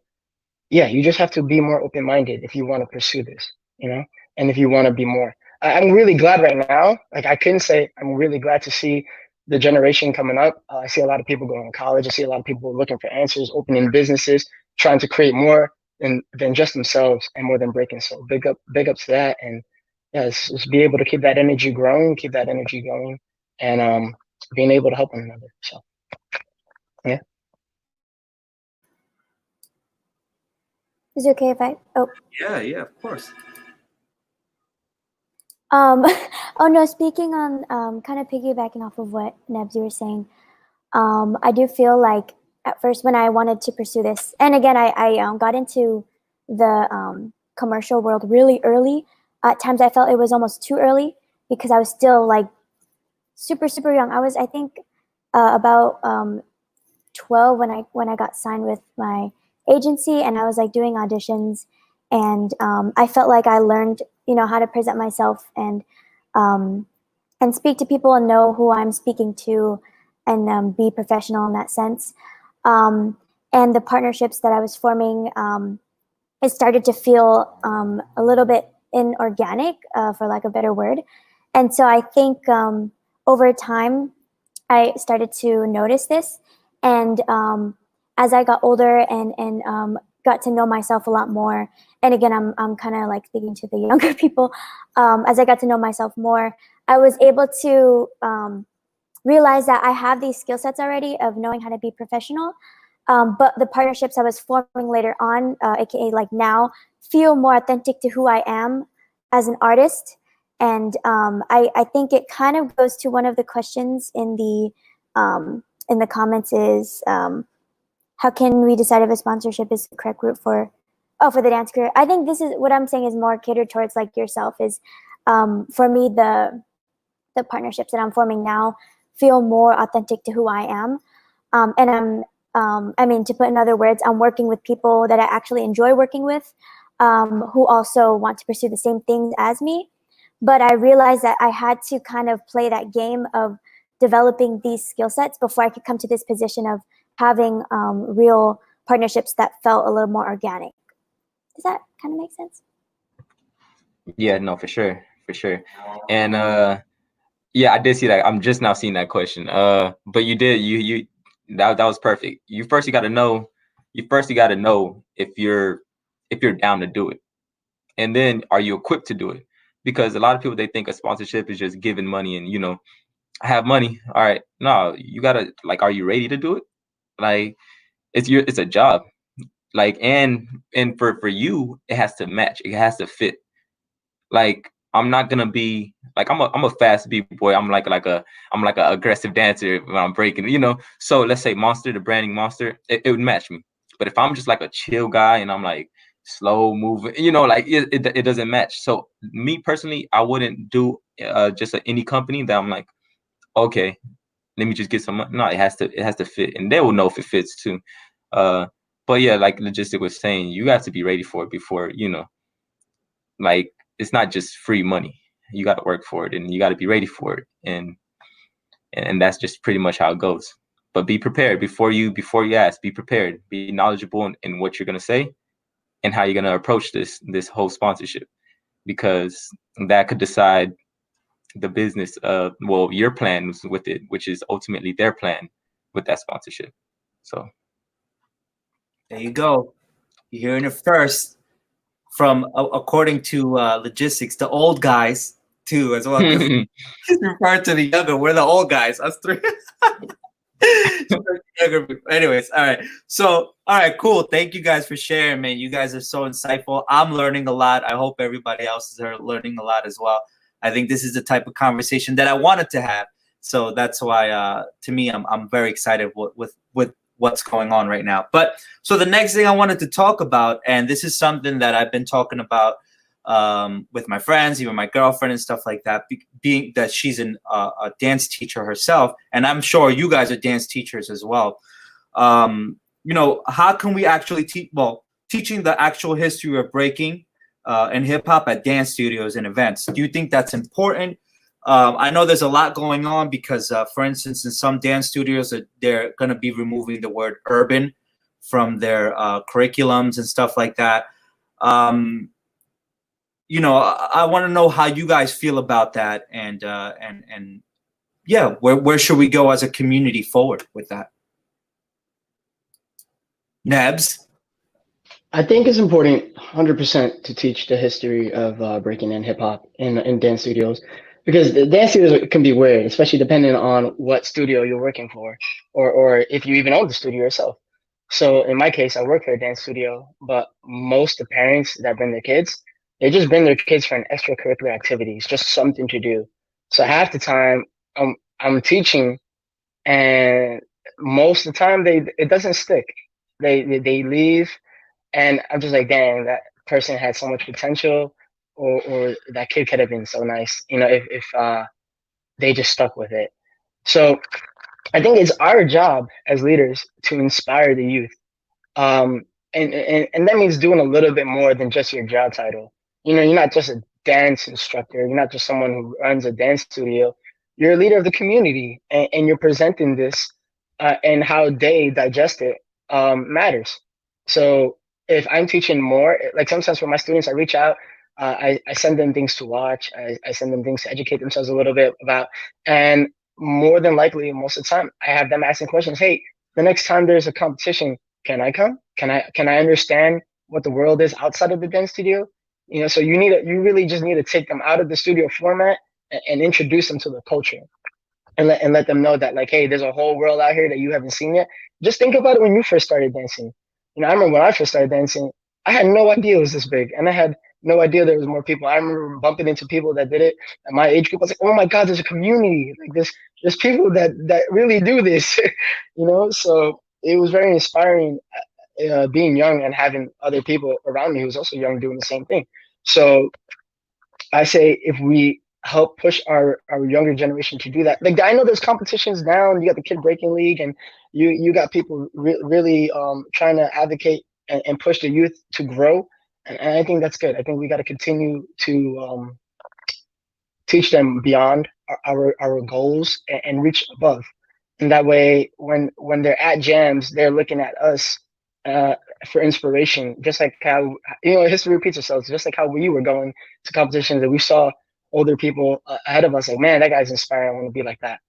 yeah, you just have to be more open-minded if you want to pursue this, you know, and if you want to be more. I'm really glad right now. Like, I couldn't say I'm really glad to see the generation coming up. I see a lot of people going to college. I see a lot of people looking for answers, opening businesses, trying to create more than just themselves and more than breaking. So big up to that. And yeah, just be able to keep that energy growing, and being able to help one another. So yeah. Is it okay if I? Oh. Yeah, of course. Oh no, speaking on kind of piggybacking off of what Nebz, you were saying, I do feel like at first when I wanted to pursue this, and again, I got into the commercial world really early. At times I felt it was almost too early because I was still like super young. I was, I think, about 12 when I got signed with my agency, and I was like doing auditions, and I felt like I learned, you know, how to present myself and speak to people and know who I'm speaking to, and be professional in that sense. And the partnerships that I was forming, it started to feel a little bit inorganic, for lack of a better word. And so I think over time, I started to notice this. And as I got older and got to know myself a lot more, and again, I'm kind of like speaking to the younger people, as I got to know myself more, I was able to realize that I have these skill sets already of knowing how to be professional, but the partnerships I was forming later on, aka like now, feel more authentic to who I am as an artist. And I think it kind of goes to one of the questions in the comments is, how can we decide if a sponsorship is the correct route for the dance career? I think this is what I'm saying is more catered towards like yourself is, for me, the partnerships that I'm forming now feel more authentic to who I am. And I mean, to put in other words, I'm working with people that I actually enjoy working with, who also want to pursue the same things as me. but I realized that I had to kind of play that game of developing these skill sets before I could come to this position of having real partnerships that felt a little more organic. Does that kind of make sense? Yeah, no, for sure. And yeah, I did see that. I'm just now seeing that question. But you did that was perfect. You got to know if you're down to do it. And then are you equipped to do it? Because a lot of people, they think a sponsorship is just giving money and, I have money. All right. No, you gotta, like, are you ready to do it? Like, it's a job. Like, and for you, it has to match. It has to fit. Like, I'm not gonna be like, I'm a fast B-boy. I'm like a aggressive dancer when I'm breaking, So let's say Monster, the branding Monster, it would match me. But if I'm just like a chill guy and I'm like slow moving, like it doesn't match. So me personally, I wouldn't do just any company that I'm like, okay, let me just get some money. No, it has to fit, and they will know if it fits too. But yeah, like Logistx was saying, you have to be ready for it before, like, it's not just free money. You got to work for it, and you got to be ready for it, and that's just pretty much how it goes. But be prepared before you ask. Be prepared. Be knowledgeable in what you're gonna say and how you're gonna approach this whole sponsorship, because that could decide the business of, well, your plans with it, which is ultimately their plan with that sponsorship. So there you go. You're hearing it first from, according to Logistx, the old guys too, as well. He's referring to the younger. We're the old guys. Us three. Anyways, all right. So, all right, cool. Thank you guys for sharing, man. You guys are so insightful. I'm learning a lot. I hope everybody else is learning a lot as well. I think this is the type of conversation that I wanted to have. So that's why, to me, I'm very excited with what's going on right now. But so the next thing I wanted to talk about, and this is something that I've been talking about with my friends, even my girlfriend and stuff like that, being that she's a dance teacher herself, and I'm sure you guys are dance teachers as well. How can we actually teaching the actual history of breaking and hip hop at dance studios and events? Do you think that's important? I know there's a lot going on because, for instance, in some dance studios, they're going to be removing the word urban from their curriculums and stuff like that. I want to know how you guys feel about that, and yeah, where should we go as a community forward with that? Nebz? I think it's important 100% to teach the history of breaking and hip hop in dance studios, because the dance studios can be weird, especially depending on what studio you're working for, or if you even own the studio yourself. So in my case, I work for a dance studio, but most of the parents that bring their kids, they just bring their kids for an extracurricular activities, just something to do. So half the time I'm teaching, and most of the time it doesn't stick. They leave, and I'm just like, dang, that person had so much potential, or that kid could have been so nice, if they just stuck with it. So I think it's our job as leaders to inspire the youth. And that means doing a little bit more than just your job title. You're not just a dance instructor. You're not just someone who runs a dance studio. You're a leader of the community, and you're presenting this, and how they digest it matters. So if I'm teaching more, like sometimes for my students, I reach out, I send them things to watch. I send them things to educate themselves a little bit about, and more than likely, most of the time, I have them asking questions. Hey, the next time there's a competition, can I come? Can I understand what the world is outside of the dance studio? So you really just need to take them out of the studio format and introduce them to the culture, and let them know that, like, hey, there's a whole world out here that you haven't seen yet. Just think about it when you first started dancing. I remember when I first started dancing, I had no idea it was this big, and I had no idea there was more people. I remember bumping into people that did it at my age group. I was like, oh my God, there's a community. Like, there's people that really do this, So it was very inspiring, being young and having other people around me who was also young doing the same thing. So I say, if we help push our younger generation to do that. Like, I know there's competitions now, and you got the Kid Breaking League, and you got people really trying to advocate and push the youth to grow. And I think that's good. I think we got to continue to teach them beyond our goals and reach above. And that way, when they're at jams, they're looking at us for inspiration. Just like how, history repeats itself. Just like how we were going to competitions and we saw older people ahead of us, like, man, that guy's inspiring. I want to be like that.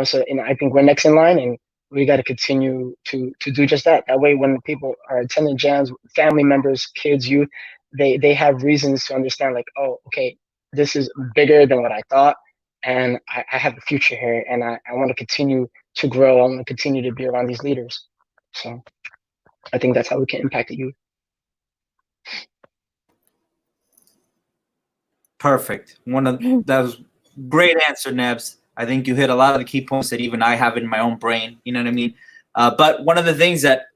So I think we're next in line, and we got to continue to do just that. That way, when people are attending jams, family members, kids, youth, they have reasons to understand, like, oh, okay, this is bigger than what I thought, and I have a future here, and I want to continue to grow. I want to continue to be around these leaders. So I think that's how we can impact the youth. Perfect. That was great answer, Nebz. I think you hit a lot of the key points that even I have in my own brain. You know what I mean? But one of the things that,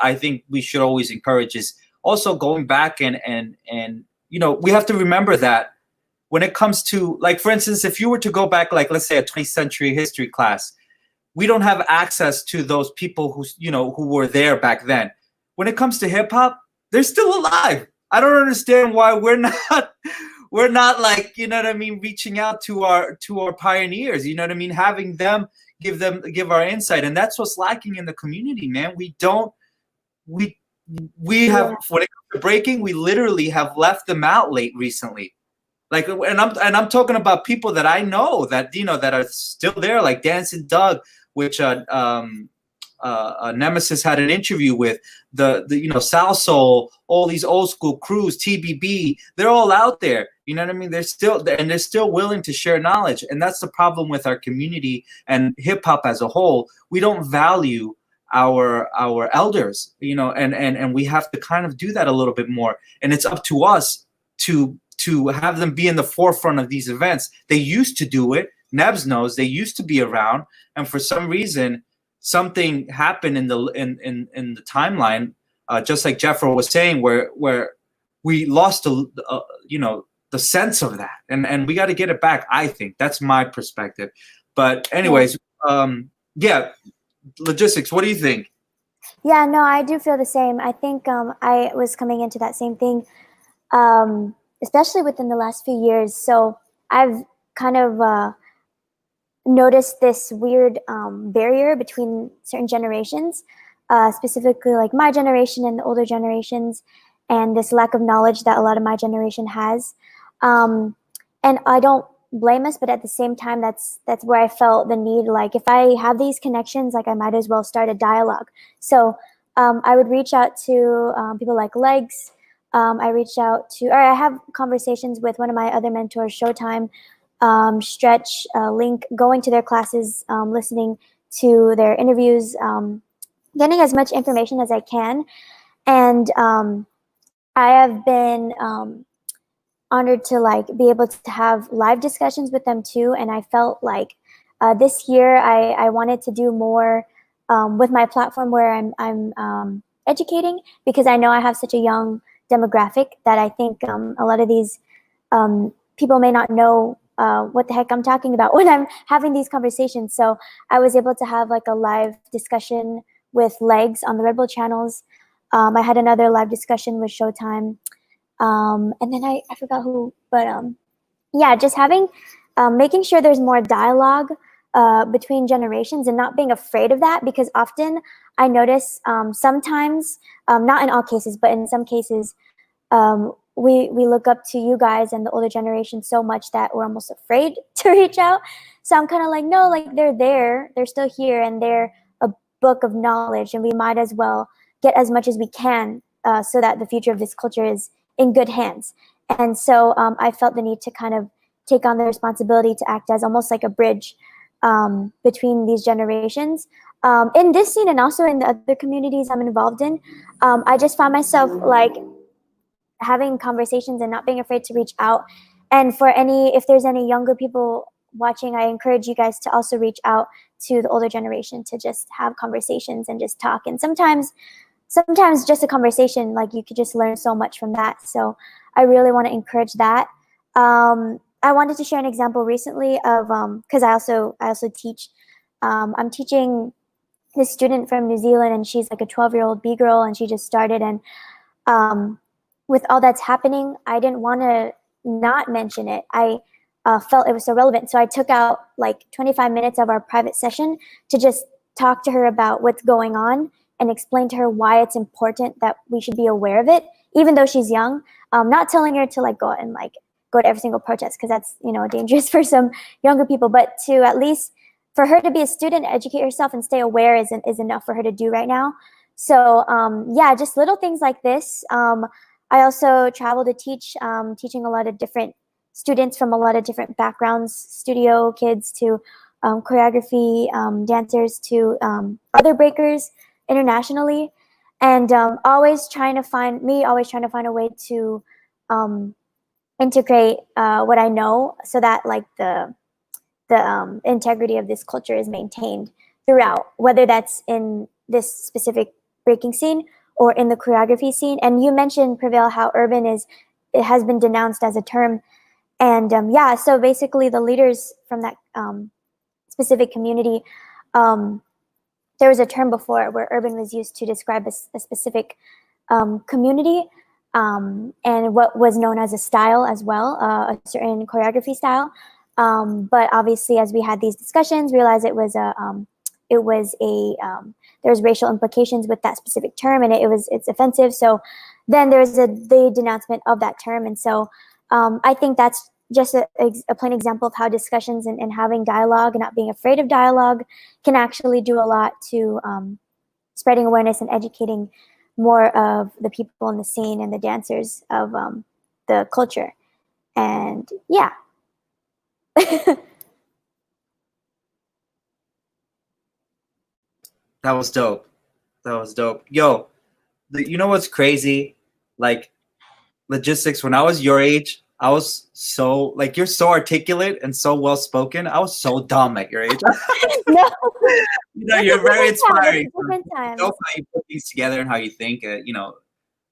I think we should always encourage is also going back and we have to remember that when it comes to, like, for instance, if you were to go back, like, let's say a 20th century history class, we don't have access to those people who were there back then. When it comes to hip hop, they're still alive. I don't understand why we're not like, reaching out to our pioneers, having them give our insight. And that's what's lacking in the community, man. We have, when it comes to breaking, we literally have left them out recently. Like, and I'm talking about people that I know that, that are still there, like Dancing Doug, which Nemesis had an interview with, the South Soul, all these old school crews, TBB, they're all out there. You know what I mean? They're still willing to share knowledge. And that's the problem with our community and hip hop as a whole. We don't value our elders, and we have to kind of do that a little bit more. And it's up to us to have them be in the forefront of these events. They used to do it. Nebz knows they used to be around, and for some reason, something happened in the timeline, just like Jeffro was saying, where we lost the sense of that, and we got to get it back. I think that's my perspective. But anyways, Logistx, what do you think? Yeah, no, I do feel the same. I think I was coming into that same thing, especially within the last few years. So I've kind of noticed this weird barrier between certain generations, specifically like my generation and the older generations, and this lack of knowledge that a lot of my generation has. And I don't blame us, but at the same time, that's where I felt the need. Like, if I have these connections, like, I might as well start a dialogue. So I would reach out to people like Legs. I have conversations with one of my other mentors, Showtime, Stretch, Link, going to their classes, listening to their interviews, getting as much information as I can. And I have been honored to be able to have live discussions with them too. And I felt like this year I wanted to do more with my platform where I'm educating, because I know I have such a young demographic that I think a lot of these people may not know what the heck I'm talking about when I'm having these conversations. So I was able to have a live discussion with Legs on the Red Bull channels. I had another live discussion with Showtime. And then I forgot who, but yeah, just making sure there's more dialogue between generations and not being afraid of that, because often I notice sometimes, not in all cases, but in some cases, we look up to you guys and the older generation so much that we're almost afraid to reach out. So I'm kind of like, no, they're still here, and they're a book of knowledge, and we might as well get as much as we can so that the future of this culture is in good hands. And so I felt the need to kind of take on the responsibility to act as almost like a bridge between these generations. In this scene and also in the other communities I'm involved in, I just found myself having conversations and not being afraid to reach out. And if there's any younger people watching, I encourage you guys to also reach out to the older generation to just have conversations and just talk. And sometimes just a conversation, you could just learn so much from that. So I really want to encourage that. I wanted to share an example recently of, because I also teach. I'm teaching this student from New Zealand, and she's like a 12-year-old B-girl, and she just started. And with all that's happening, I didn't want to not mention it. felt it was so relevant. So I took out like 25 minutes of our private session to just talk to her about what's going on and explain to her why it's important that we should be aware of it, even though she's young. Not telling her to like go out and like go to every single protest, because that's, you know, dangerous for some younger people, but to at least for her to be a student, educate herself and stay aware is enough for her to do right now. So yeah, just little things like this. I also travel to teach, teaching a lot of different students from a lot of different backgrounds, studio kids to choreography, dancers to other breakers internationally, and always trying to find a way to integrate what I know so that like the integrity of this culture is maintained throughout, whether that's in this specific breaking scene or in the choreography scene. And you mentioned, Prevail, how urban it has been denounced as a term. And yeah, so basically the leaders from that specific community, there was a term before where urban was used to describe a specific community and what was known as a style as well, a certain choreography style. But obviously, as we had these discussions, realized there's racial implications with that specific term, and it's offensive. So then there's the denouncement of that term, and so I think that's just a plain example of how discussions and having dialogue and not being afraid of dialogue can actually do a lot to spreading awareness and educating more of the people in the scene and the dancers of the culture. And yeah. That was dope. That was dope. Yo, you know what's crazy? Like, Logistx, when I was your age, I was so, like, you're so articulate and so well-spoken. I was so dumb at your age. No. You know, you're very inspiring. Time. How you put things together and how you think, you know,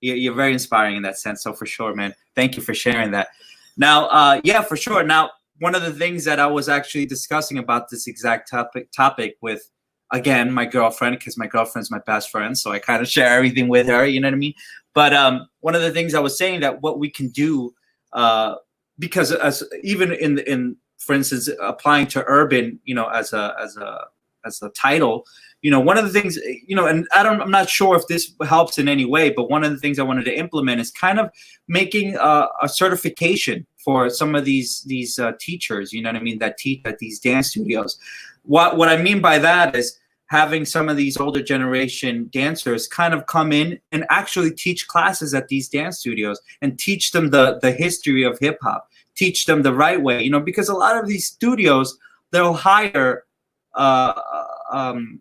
you're very inspiring in that sense. So for sure, man, thank you for sharing that. Now, yeah, for sure. Now, one of the things that I was actually discussing about this exact topic with, again, my girlfriend, because my girlfriend's my best friend, so I kind of share everything with her, you know what I mean? But one of the things I was saying that what we can do, because even in for instance, applying to urban, you know, as a title, you know, one of the things, you know, and I'm not sure if this helps in any way, but one of the things I wanted to implement is kind of making a certification for some of these teachers, you know what I mean, that teach at these dance studios. What I mean by that is having some of these older generation dancers kind of come in and actually teach classes at these dance studios and teach them the history of hip hop, teach them the right way, you know, because a lot of these studios, they'll hire an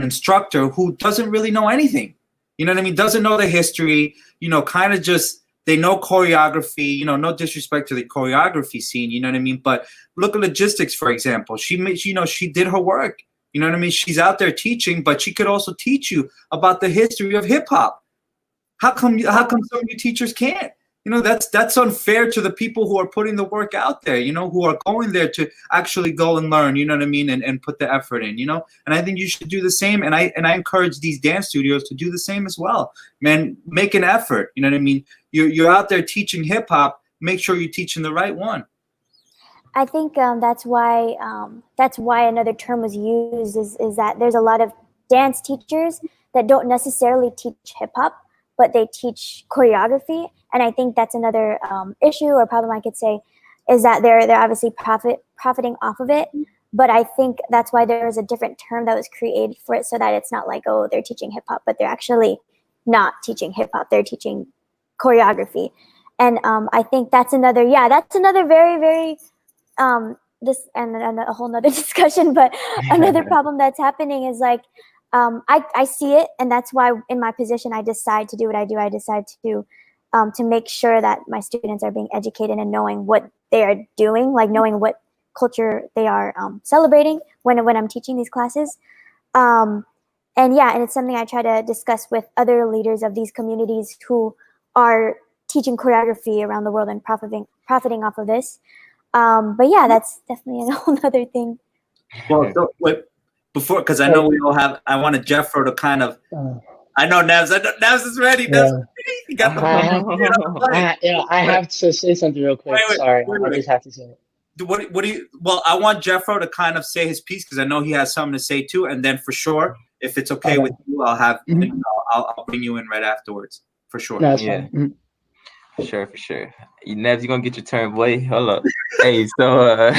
instructor who doesn't really know anything, you know what I mean, doesn't know the history, you know, kind of just, they know choreography, you know, no disrespect to the choreography scene, you know what I mean, but look at Logistx, for example. She did her work, you know what I mean, she's out there teaching, but she could also teach you about the history of hip hop. How come some of you teachers can't? You know, that's unfair to the people who are putting the work out there, you know, who are going there to actually go and learn, you know what I mean, and put the effort in, you know. And I think you should do the same. And I encourage these dance studios to do the same as well. Man, make an effort, you know what I mean? You're out there teaching hip hop, make sure you're teaching the right one. I think that's why another term was used is that there's a lot of dance teachers that don't necessarily teach hip hop, but they teach choreography. And I think that's another issue or problem I could say, is that they're obviously profiting off of it. But I think that's why there is a different term that was created for it, so that it's not like, oh, they're teaching hip hop, but they're actually not teaching hip hop. They're teaching choreography. And I think that's another very, very this and a whole nother discussion, but another problem that's happening is like, I see it, and that's why in my position I decide to do what I do. I decide to make sure that my students are being educated and knowing what they are doing, like knowing what culture they are celebrating when I'm teaching these classes. And yeah, and it's something I try to discuss with other leaders of these communities who are teaching choreography around the world and profiting off of this. But yeah, that's definitely a whole other thing. Well, so, before, because I know we all have, I wanted Jeffro to kind of I know Nebz. I know Nebz is ready. Nebz is Yeah. ready. He got the I have to say something real quick. Wait. Sorry, I just have to say it. What do you? Well, I want Jeffro to kind of say his piece because I know he has something to say too. And then for sure, if it's okay with you, I'll have I'll bring you in right afterwards for sure. No, that's fine. For sure. Nebz, you gonna get your turn, boy. Hold up. Hey, so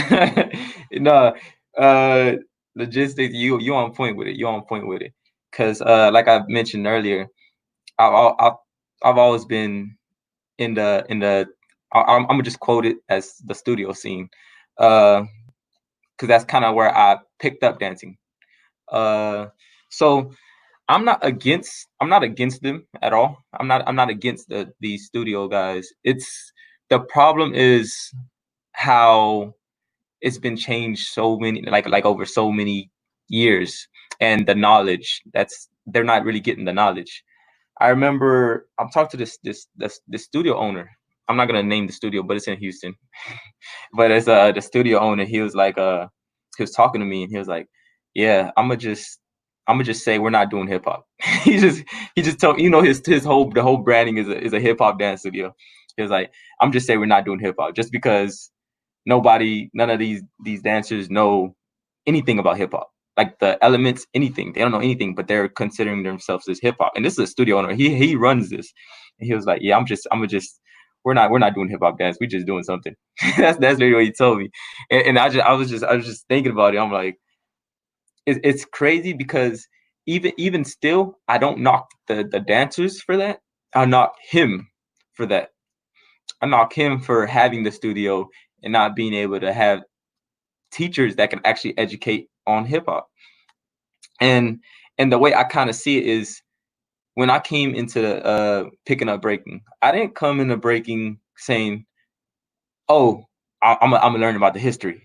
Logistx, you on point with it. You on point with it. Cause like I mentioned earlier, I've always been in the I'm gonna just quote it as the studio scene. Cause that's kind of where I picked up dancing. So I'm not against them at all. I'm not against these studio guys. It's the problem is how it's been changed so many like over so many years, and the knowledge they're not really getting the knowledge. I remember I'm talking to this studio owner. I'm not gonna name the studio, but it's in Houston. But as the studio owner, he was like he was talking to me and he was like, yeah, I'm gonna just say we're not doing hip hop. he just told the whole branding is a hip hop dance studio. He was like, I'm just saying we're not doing hip hop just because none of these dancers know anything about hip hop. Like the elements, anything. They don't know anything, but they're considering themselves as hip hop. And this is a studio owner. He runs this. And he was like, yeah, we're not doing hip hop dance. We're just doing something. that's literally what he told me. And I was just thinking about it. I'm like, it's crazy because even still, I don't knock the dancers for that. I knock him for that. I knock him for having the studio and not being able to have teachers that can actually educate on hip hop. And the way I kind of see it is when I came into picking up breaking, I didn't come into breaking saying, "Oh, I'm gonna learn about the history."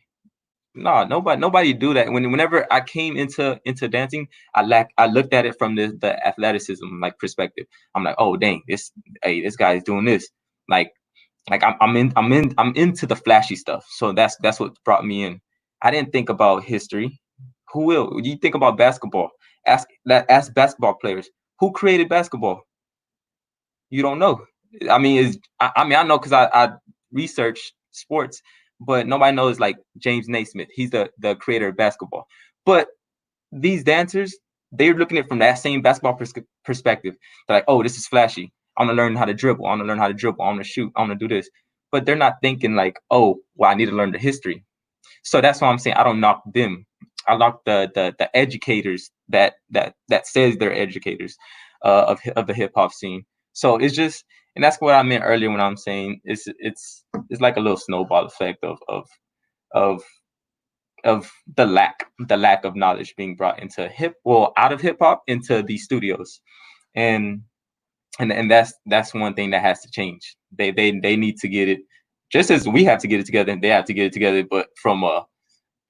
No, nobody do that. Whenever I came into dancing, I looked at it from the athleticism like perspective. I'm like, oh dang, this guy is doing this. Like I'm into the flashy stuff. So that's what brought me in. I didn't think about history. Who will? You think about basketball. Ask basketball players. Who created basketball? You don't know. I mean, I know because I researched sports, but nobody knows like James Naismith. He's the creator of basketball. But these dancers, they're looking at it from that same basketball perspective. They're like, oh, this is flashy. I want to learn how to dribble. I want to learn how to dribble. I want to shoot. I want to do this. But they're not thinking like, oh, well, I need to learn the history. So that's why I'm saying I don't knock them. I knock the educators that says they're educators of the hip hop scene. So it's just, and that's what I meant earlier when I'm saying it's like a little snowball effect of the lack of knowledge being brought into out of hip hop into these studios, and that's one thing that has to change. They need to get it just as we have to get it together. They have to get it together, but from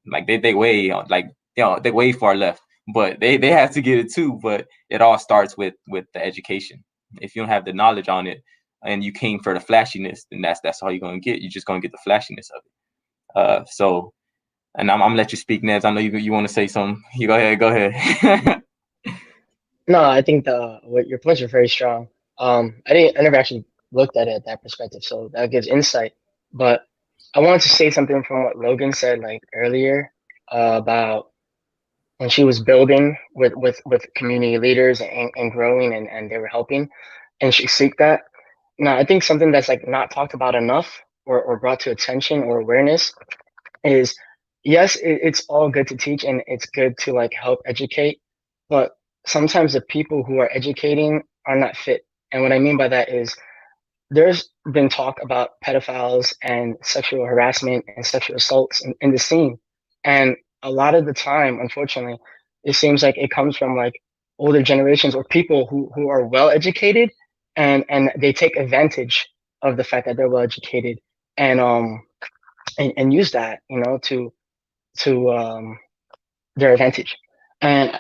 like they way like they way far left, but they have to get it too. But it all starts with the education. If you don't have the knowledge on it and you came for the flashiness, then that's all you're gonna get. You're just gonna get the flashiness of it. So, and I'm gonna let you speak, Nebz. I know you want to say something. You go ahead. No, I think your points are very strong. I never actually looked at it at that perspective, so that gives insight. But I wanted to say something from what Logan said like earlier about when she was building with community leaders and growing and they were helping, and she seek that. Now, I think something that's like not talked about enough or brought to attention or awareness is, yes, it's all good to teach and it's good to like help educate, but sometimes the people who are educating are not fit. And what I mean by that is there's been talk about pedophiles and sexual harassment and sexual assaults in the scene. And a lot of the time, unfortunately, it seems like it comes from like older generations or people who are well educated and they take advantage of the fact that they're well educated and use that, to their advantage. And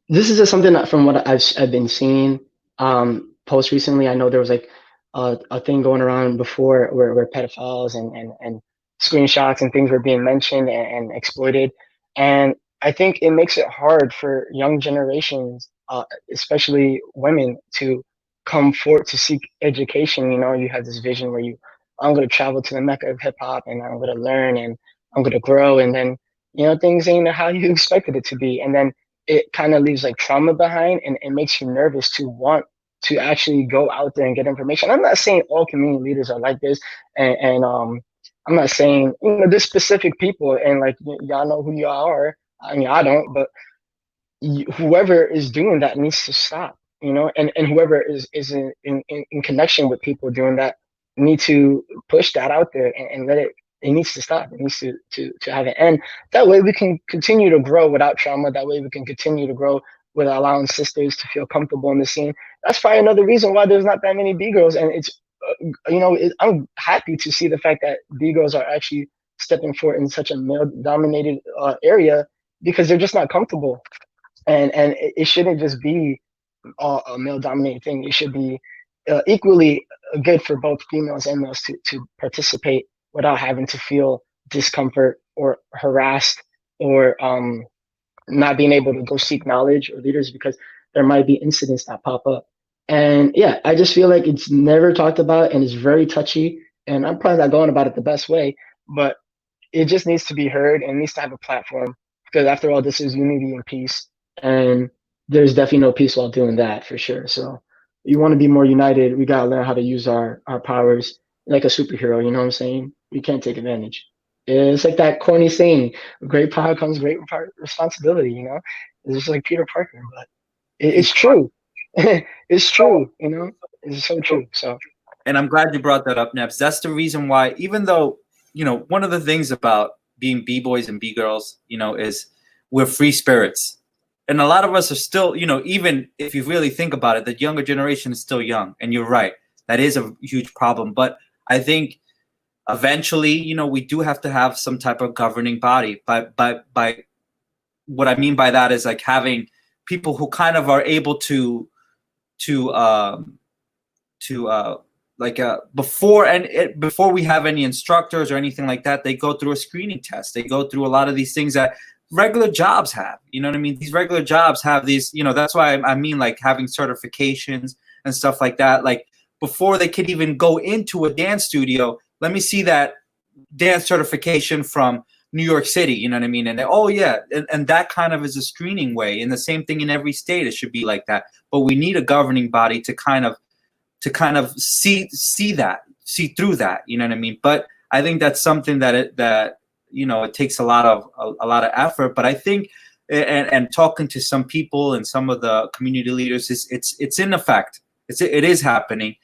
this is just something that from what I've been seeing post recently. I know there was like a thing going around before where pedophiles and screenshots and things were being mentioned and exploited. And I think it makes it hard for young generations especially women, to come forth to seek education. You know, you have this vision where I'm going to travel to the Mecca of hip hop, and I'm going to learn, and I'm going to grow, and then, you know, things ain't how you expected it to be. And then it kind of leaves like trauma behind, and it makes you nervous to want to actually go out there and get information. I'm not saying all community leaders are like this, and I'm not saying, you know, there's specific people, and like y'all know who y'all are. I mean, I don't, but whoever is doing that needs to stop, you know, and whoever is in connection with people doing that need to push that out there, and let it needs to stop. It needs to have an end. That way we can continue to grow without trauma. That way we can continue to grow without allowing sisters to feel comfortable in the scene. That's probably another reason why there's not that many B girls. And it's, you know, I'm happy to see the fact that B girls are actually stepping forward in such a male dominated area, because they're just not comfortable. And it shouldn't just be a male dominated thing. It should be equally good for both females and males to participate without having to feel discomfort or harassed, or not being able to go seek knowledge or leaders, because there might be incidents that pop up. And yeah, I just feel like it's never talked about, and it's very touchy, and I'm probably not going about it the best way, but it just needs to be heard, and needs to have a platform, because after all, this is unity and peace, and there's definitely no peace while doing that, for sure. So you want to be more united, we got to learn how to use our powers like a superhero, you know what I'm saying? We can't take advantage. It's like that corny saying, great power comes great responsibility, you know? It's just like Peter Parker, but it's true. It's true, you know? It's so true. So, and I'm glad you brought that up, Nebz. That's the reason why, even though, you know, one of the things about being B-boys and B-girls, you know, is we're free spirits. And a lot of us are still, you know, even if you really think about it, the younger generation is still young. And you're right. That is a huge problem. But I think eventually, you know, we do have to have some type of governing body. By what I mean by that is like having people who kind of are able before we have any instructors or anything like that, they go through a screening test. They go through a lot of these things that regular jobs have. You know what I mean? These regular jobs have these, you know, that's why I mean like having certifications and stuff like that. Like before they could even go into a dance studio, let me see that dance certification from New York City, you know what I mean? And they, oh yeah, and that kind of is a screening way. And the same thing in every state, it should be like that. But we need a governing body to kind of see through that, you know what I mean? But I think that's something that you know, it takes a lot of effort. But I think, and talking to some people and some of the community leaders, it's in effect. It is happening.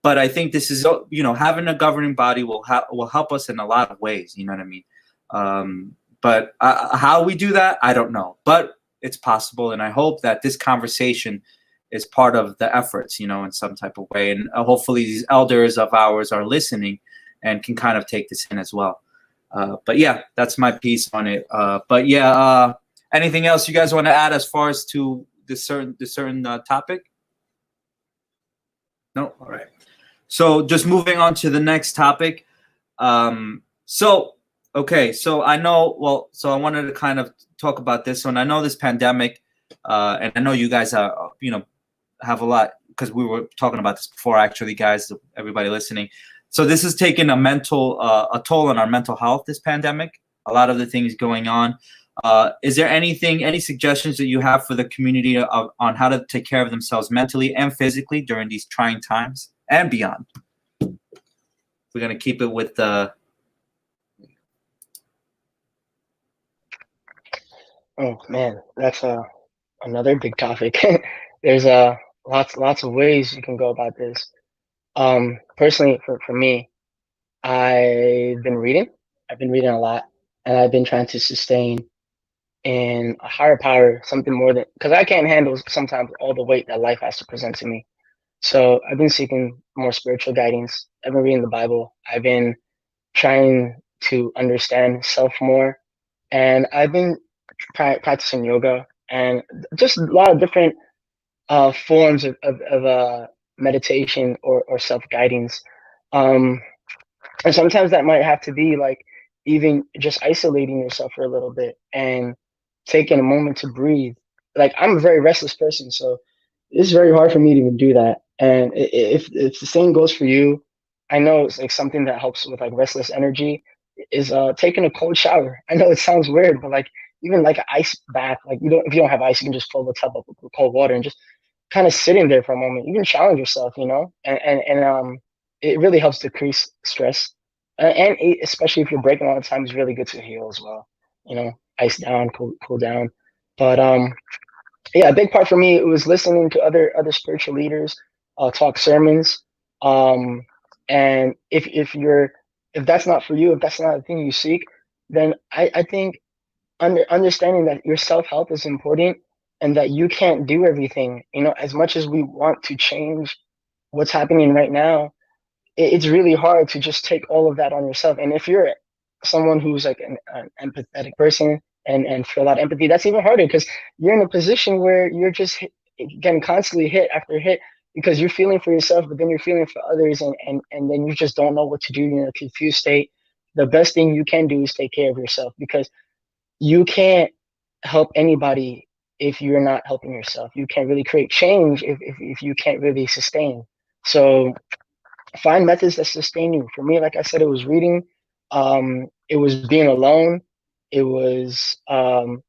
But I think this is, you know, having a governing body will help us in a lot of ways. You know what I mean? But how we do that, I don't know. But it's possible, and I hope that this conversation is part of the efforts, you know, in some type of way. And hopefully these elders of ours are listening and can kind of take this in as well. But yeah, that's my piece on it. But yeah, anything else you guys want to add as far as to this certain topic? No? All right. So just moving on to the next topic. So I know, well, so I wanted to kind of talk about this one. I know this pandemic, and I know you guys are, you know, have a lot, because we were talking about this before, actually, guys, everybody listening. So this has taken a toll on our mental health, this pandemic, a lot of the things going on. Is there any suggestions that you have for the community on how to take care of themselves mentally and physically during these trying times and beyond? We're going to keep it with the... Oh man, that's another big topic. There's lots of ways you can go about this. Personally, for me, I've been reading a lot, and I've been trying to sustain in a higher power, something more than, because I can't handle sometimes all the weight that life has to present to me. So I've been seeking more spiritual guidance. I've been reading the Bible. I've been trying to understand self more, and I've been practicing yoga and just a lot of different forms of meditation or self-guidance. And sometimes that might have to be like even just isolating yourself for a little bit and taking a moment to breathe like I'm a very restless person, so it's very hard for me to even do that. And if the same goes for you, I know it's like something that helps with like restless energy is taking a cold shower. I know it sounds weird, but like even like an ice bath, like you don't if you don't have ice, you can just fill the tub up with cold water and just kind of sitting there for a moment. You can challenge yourself, you know, and it really helps decrease stress. Especially if you're breaking all the time, it's really good to heal as well. You know, ice down, cool down. But yeah, a big part for me it was listening to other spiritual leaders talk sermons. Um, and if that's not for you, if that's not the thing you seek, then I think understanding that your self help is important and that you can't do everything. You know, as much as we want to change what's happening right now, it's really hard to just take all of that on yourself. And if you're someone who's like an empathetic person and feel a lot of empathy, that's even harder because you're in a position where you're just getting constantly hit after hit because you're feeling for yourself, but then you're feeling for others, and then you just don't know what to do. You're in a confused state. The best thing you can do is take care of yourself because you can't help anybody if you're not helping yourself. You can't really create change if you can't really sustain. So find methods that sustain you. For me, like I said, it was reading, it was being alone, it was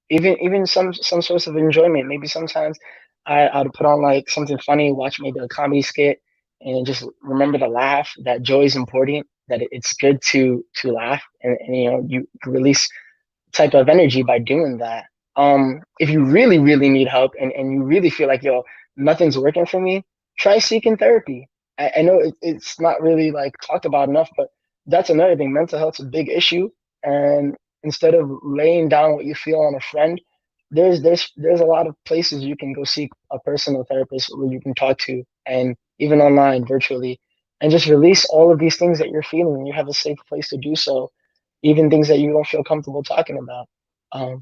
even some source of enjoyment. Maybe sometimes I'd put on like something funny, watch maybe a comedy skit, and just remember to laugh. That joy is important. That it's good to laugh, and you know you release type of energy by doing that. If you really need help and you really feel like yo nothing's working for me, try seeking therapy. I know it's not really like talked about enough, but that's another thing. Mental health's a big issue, and instead of laying down what you feel on a friend, there's a lot of places you can go seek a personal therapist where you can talk to, and even online, virtually, and just release all of these things that you're feeling. You have a safe place to do so, even things that you don't feel comfortable talking about.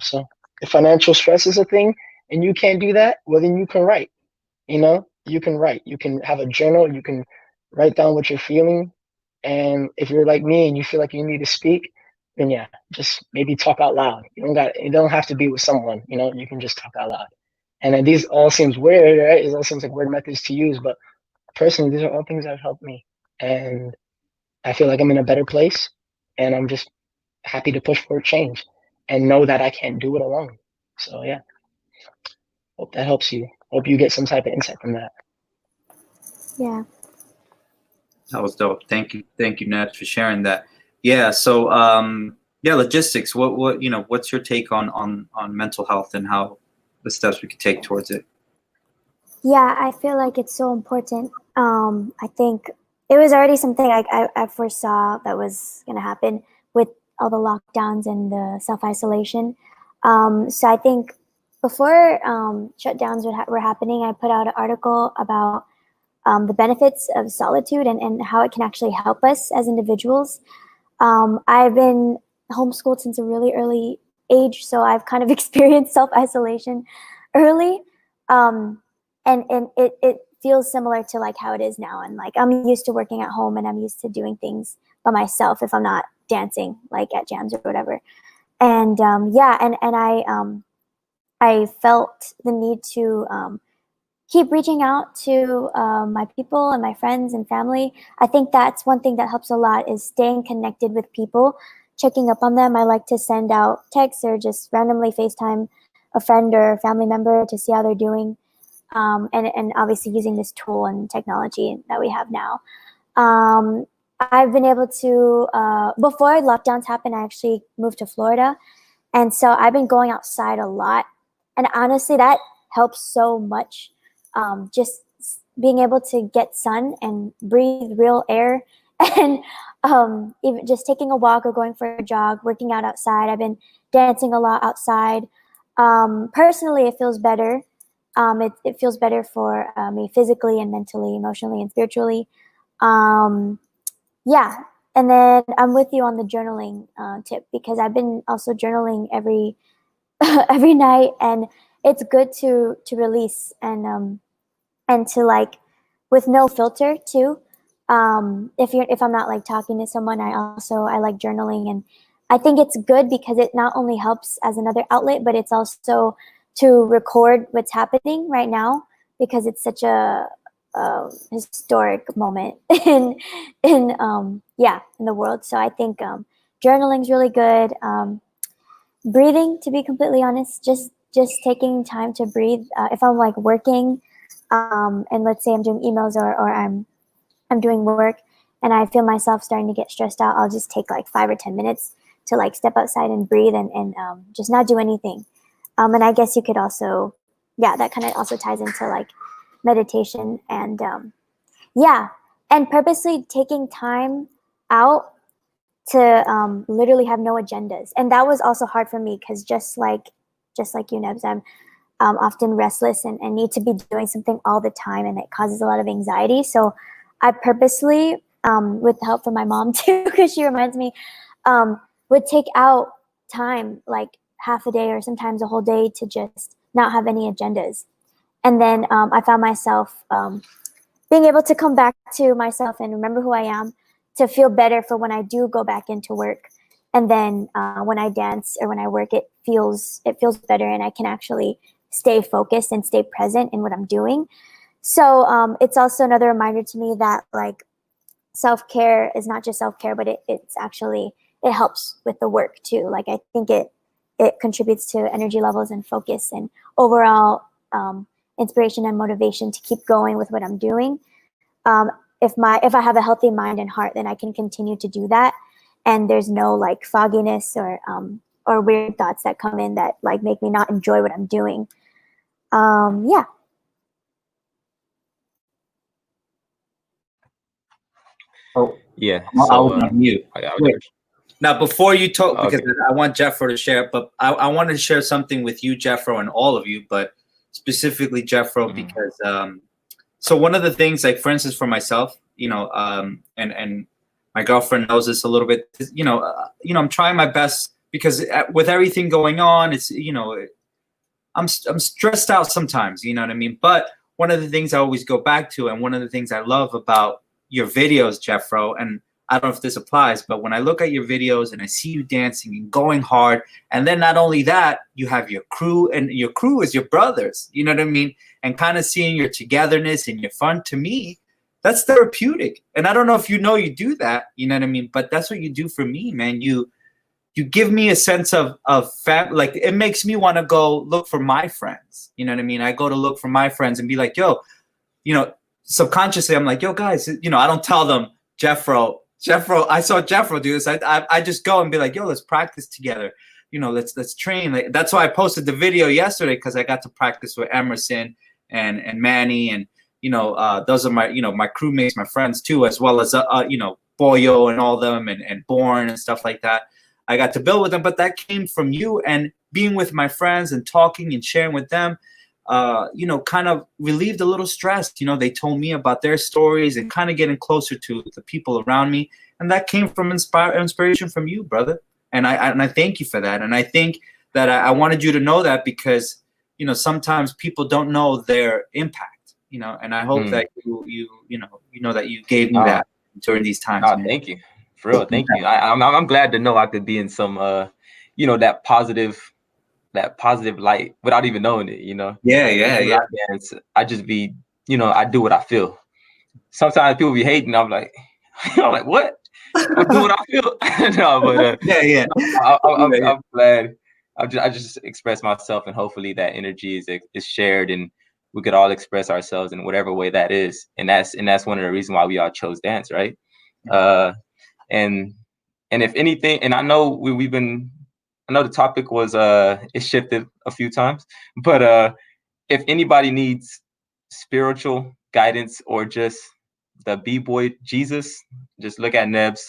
So if financial stress is a thing and you can't do that, well then you can write. You know, you can write. You can have a journal. You can write down what you're feeling. And if you're like me and you feel like you need to speak, then yeah, just maybe talk out loud. It don't have to be with someone, you know, you can just talk out loud. And then these all seems weird, right? It all seems like weird methods to use, but personally, these are all things that have helped me. And I feel like I'm in a better place and I'm just happy to push for change and know that I can't do it alone. So yeah, hope that helps you. Hope you get some type of insight from that. Yeah. That was dope. Thank you, Nebz, for sharing that. Yeah. So, yeah, Logistx. What's your take on mental health and how the steps we could take towards it? Yeah, I feel like it's so important. I think it was already something I foresaw that was going to happen with all the lockdowns and the self-isolation. So I think before shutdowns were happening, I put out an article about the benefits of solitude and how it can actually help us as individuals. I've been homeschooled since a really early age, so I've kind of experienced self-isolation early. And it feels similar to like how it is now. And like I'm used to working at home and I'm used to doing things by myself if I'm not dancing like at jams or whatever. And yeah, and I felt the need to keep reaching out to my people and my friends and family. I think that's one thing that helps a lot is staying connected with people, checking up on them. I like to send out texts or just randomly FaceTime a friend or family member to see how they're doing. And obviously using this tool and technology that we have now. I've been able to, before lockdowns happened, I actually moved to Florida. And so I've been going outside a lot. And honestly, that helps so much. Just being able to get sun and breathe real air and even just taking a walk or going for a jog, working out outside. I've been dancing a lot outside. Personally, it feels better. It feels better for me physically and mentally, emotionally and spiritually. Yeah. And then I'm with you on the journaling tip because I've been also journaling every every night, and it's good to release and to like with no filter too. If I'm not like talking to someone, I like journaling, and I think it's good because it not only helps as another outlet, but it's also to record what's happening right now because it's such a historic moment in the world. So I think journaling's really good. Breathing, to be completely honest, just taking time to breathe. If I'm like working, and let's say I'm doing emails or I'm doing work, and I feel myself starting to get stressed out, I'll just take like 5 or 10 minutes to like step outside and breathe and just not do anything. And I guess you could also, that kind of also ties into like meditation and and purposely taking time out to literally have no agendas. And that was also hard for me because just like you, Nebz, I'm often restless and need to be doing something all the time, and it causes a lot of anxiety. So I purposely, with the help from my mom too, because she reminds me, would take out time, like half a day or sometimes a whole day, to just not have any agendas. And then I found myself being able to come back to myself and remember who I am, to feel better for when I do go back into work. And then when I dance or when I work, it feels better, and I can actually stay focused and stay present in what I'm doing. So it's also another reminder to me that like self-care is not just self-care, but it's actually, it helps with the work too. Like I think it contributes to energy levels and focus and overall inspiration and motivation to keep going with what I'm doing. If I have a healthy mind and heart, then I can continue to do that, and there's no like fogginess or weird thoughts that come in that like make me not enjoy what I'm doing. Yeah. Oh, Yeah. I So was on mute. Wait. Now, before you talk, because I want Jeffro to share, but I wanted to share something with you, Jeffro, and all of you, but specifically Jeffro, because so one of the things, like for instance, for myself, and my girlfriend knows this a little bit, I'm trying my best because with everything going on, it's, I'm stressed out sometimes, you know what I mean? But one of the things I always go back to, and one of the things I love about your videos, Jeffro, and I don't know if this applies, but when I look at your videos and I see you dancing and going hard, and then not only that, you have your crew, and your crew is your brothers, you know what I mean? And kind of seeing your togetherness and your fun, to me, that's therapeutic. And I don't know if you do that, you know what I mean? But that's what you do for me, man. You give me a sense of like it makes me want to go look for my friends, you know what I mean? I go to look for my friends and be like, yo, subconsciously I'm like, yo guys, I don't tell them, Jeffro, I saw Jeffro do this. I just go and be like, yo, let's practice together. Let's train. Like, that's why I posted the video yesterday, because I got to practice with Emerson and Manny, and those are my my crewmates, my friends too, as well as Boyo and all them, and Born and stuff like that. I got to build with them, but that came from you and being with my friends and talking and sharing with them. Kind of relieved a little stress. They told me about their stories and kind of getting closer to the people around me. And that came from inspiration from you, brother. And I thank you for that. And I think that I wanted you to know that because, sometimes people don't know their impact, and I hope that you know that you gave me that during these times. Man. Thank you. For real. Thank you. I'm glad to know I could be in some, that positive light without even knowing it, Yeah. I just be, I do what I feel. Sometimes people be hating. I'm like, what? I do what I feel. No, but yeah. I'm glad. I just express myself, and hopefully that energy is shared, and we could all express ourselves in whatever way that is. And that's one of the reasons why we all chose dance, right? And if anything, and I know I know the topic was it shifted a few times, but if anybody needs spiritual guidance or just the BBOY Jesus, just look at Nebz.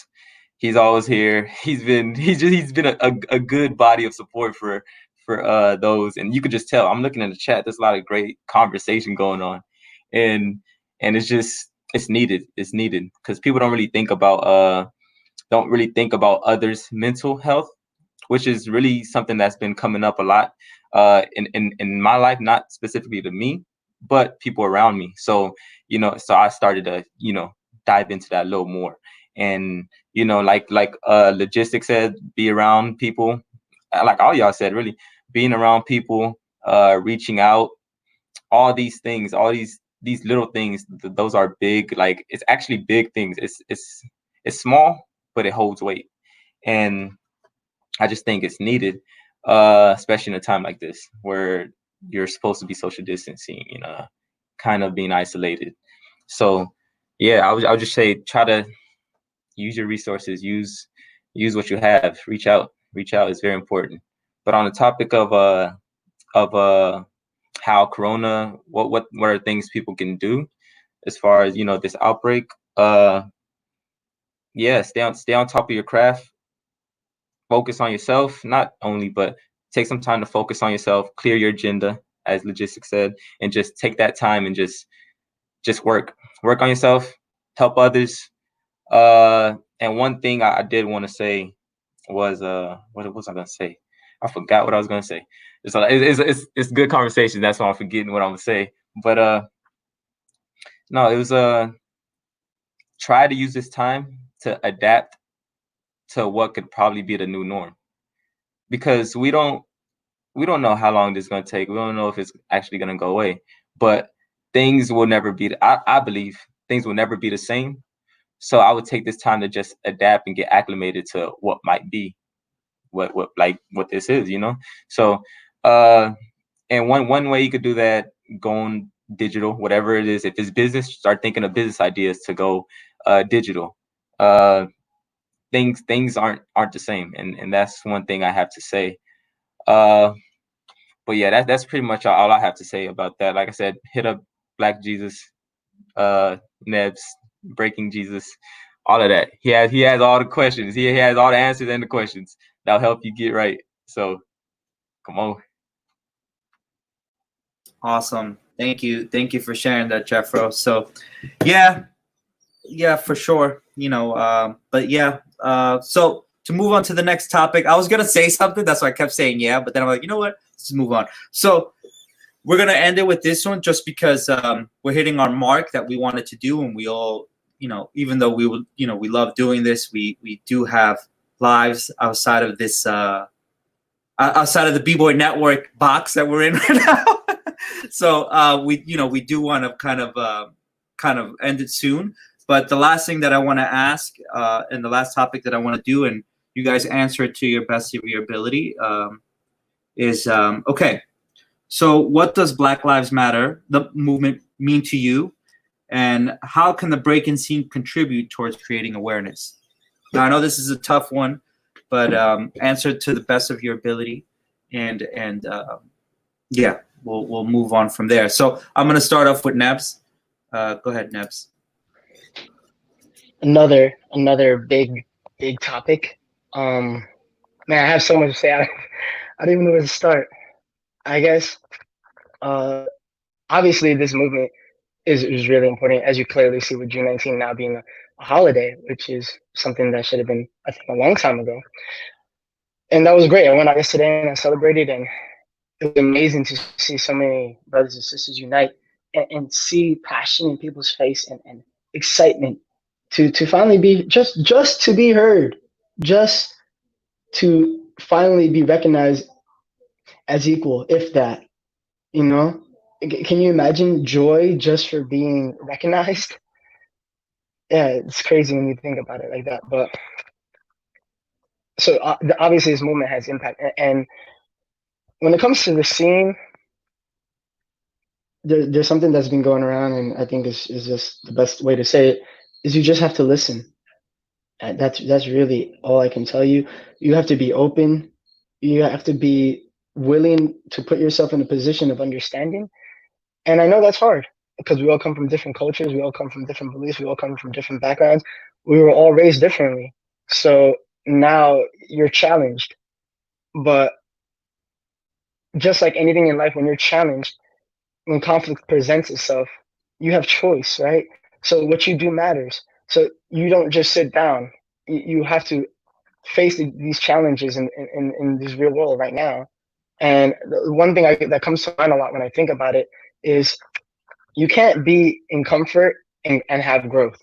He's always here. He's been a good body of support for those, and you could just tell. I'm looking in the chat. There's a lot of great conversation going on, and it's needed. It's needed because people don't really think about others' mental health, which is really something that's been coming up a lot in my life, not specifically to me, but people around me. So, so I started to, dive into that a little more. And, like Logistx said, be around people, like all y'all said, really being around people reaching out, all these things, all these little things, those are big. Like, it's actually big things. It's small, but it holds weight. And I just think it's needed, especially in a time like this where you're supposed to be social distancing, kind of being isolated. So yeah, I would just say, try to use your resources, use what you have, reach out is very important. But on the topic of how Corona, what are things people can do as far as, this outbreak? Yeah, stay on top of your craft. Focus on yourself, not only, but take some time to focus on yourself, clear your agenda, as Logistx said, and just take that time and just work on yourself, help others. And one thing I did want to say was, what was I gonna say? I forgot what I was gonna say. It's good conversation. That's why I'm forgetting what I'm gonna say. But no, it was try to use this time to adapt to what could probably be the new norm, because we don't know how long this is going to take. We don't know if it's actually going to go away, but things will never be, I believe things will never be the same. So I would take this time to just adapt and get acclimated to what might be, what this is, So and one way you could do that, going digital, whatever it is. If it's business, start thinking of business ideas to go digital. Things aren't the same, and that's one thing I have to say. But yeah, that's pretty much all I have to say about that. Like I said, hit up Black Jesus, Nebz, Breaking Jesus, all of that. He has all the questions. He has all the answers and the questions that'll help you get right. So come on. Awesome. Thank you for sharing that, Jeffro. So yeah, for sure. But yeah. So to move on to the next topic, I was gonna say something, that's why I kept saying yeah, but then I'm like, you know what? Let's just move on. So we're gonna end it with this one, just because we're hitting our mark that we wanted to do, and we all, even though we would, we love doing this, we do have lives outside of this, outside of the BBOY network box that we're in right now. So we do want to kind of end it soon. But the last thing that I want to ask, and the last topic that I want to do, and you guys answer it to your best of your ability, is okay. So what does Black Lives Matter, the movement, mean to you? And how can the break-in scene contribute towards creating awareness? Now, I know this is a tough one, but answer it to the best of your ability. And yeah, we'll move on from there. So I'm going to start off with Nebz. Go ahead, Nebz. Another big topic. Man, I have so much to say. I don't even know where to start. I guess obviously this movement is really important, as you clearly see with June 19 now being a holiday, which is something that should have been, I think, a long time ago. And that was great. I went out yesterday and I celebrated, and it was amazing to see so many brothers and sisters unite and see passion in people's face and excitement to finally be just to be heard, just to finally be recognized as equal, if that, Can you imagine joy just for being recognized? Yeah, it's crazy when you think about it like that. But so obviously this movement has impact, and when it comes to the scene, there's something that's been going around, and I think is just the best way to say it, is you just have to listen. And that's really all I can tell you. You have to be open. You have to be willing to put yourself in a position of understanding. And I know that's hard, because we all come from different cultures. We all come from different beliefs. We all come from different backgrounds. We were all raised differently. So now you're challenged. But just like anything in life, when you're challenged, when conflict presents itself, you have choice, right? So what you do matters. So you don't just sit down. You have to face these challenges in this real world right now. And the one thing that comes to mind a lot when I think about it is you can't be in comfort and have growth.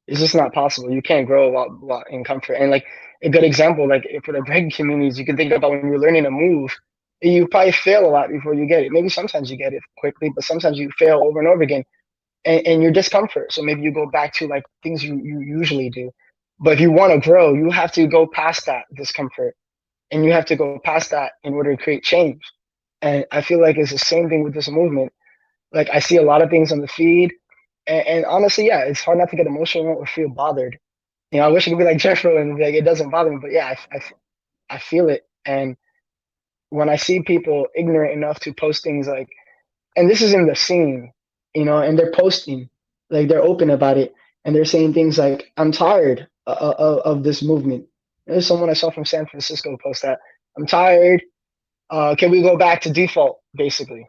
It's just not possible. You can't grow while in comfort. And like a good example, like for the breaking communities, you can think about when you're learning a move, You probably fail a lot before you get it. Maybe sometimes you get it quickly, but sometimes you fail over and over again, and your discomfort. So maybe you go back to like things you usually do. But if you want to grow, you have to go past that discomfort, and you have to go past that in order to create change. And I feel like it's the same thing with this movement. Like I see a lot of things on the feed, and honestly, yeah, it's hard not to get emotional or feel bothered. You know, I wish it could be like Jeffro and be like, it doesn't bother me, but yeah, I feel it. And when I see people ignorant enough to post things like, and this is in the scene, you know, and they're posting, like they're open about it, and they're saying things like, I'm tired of this movement. There's someone I saw from San Francisco post that, I'm tired. Can we go back to default, basically?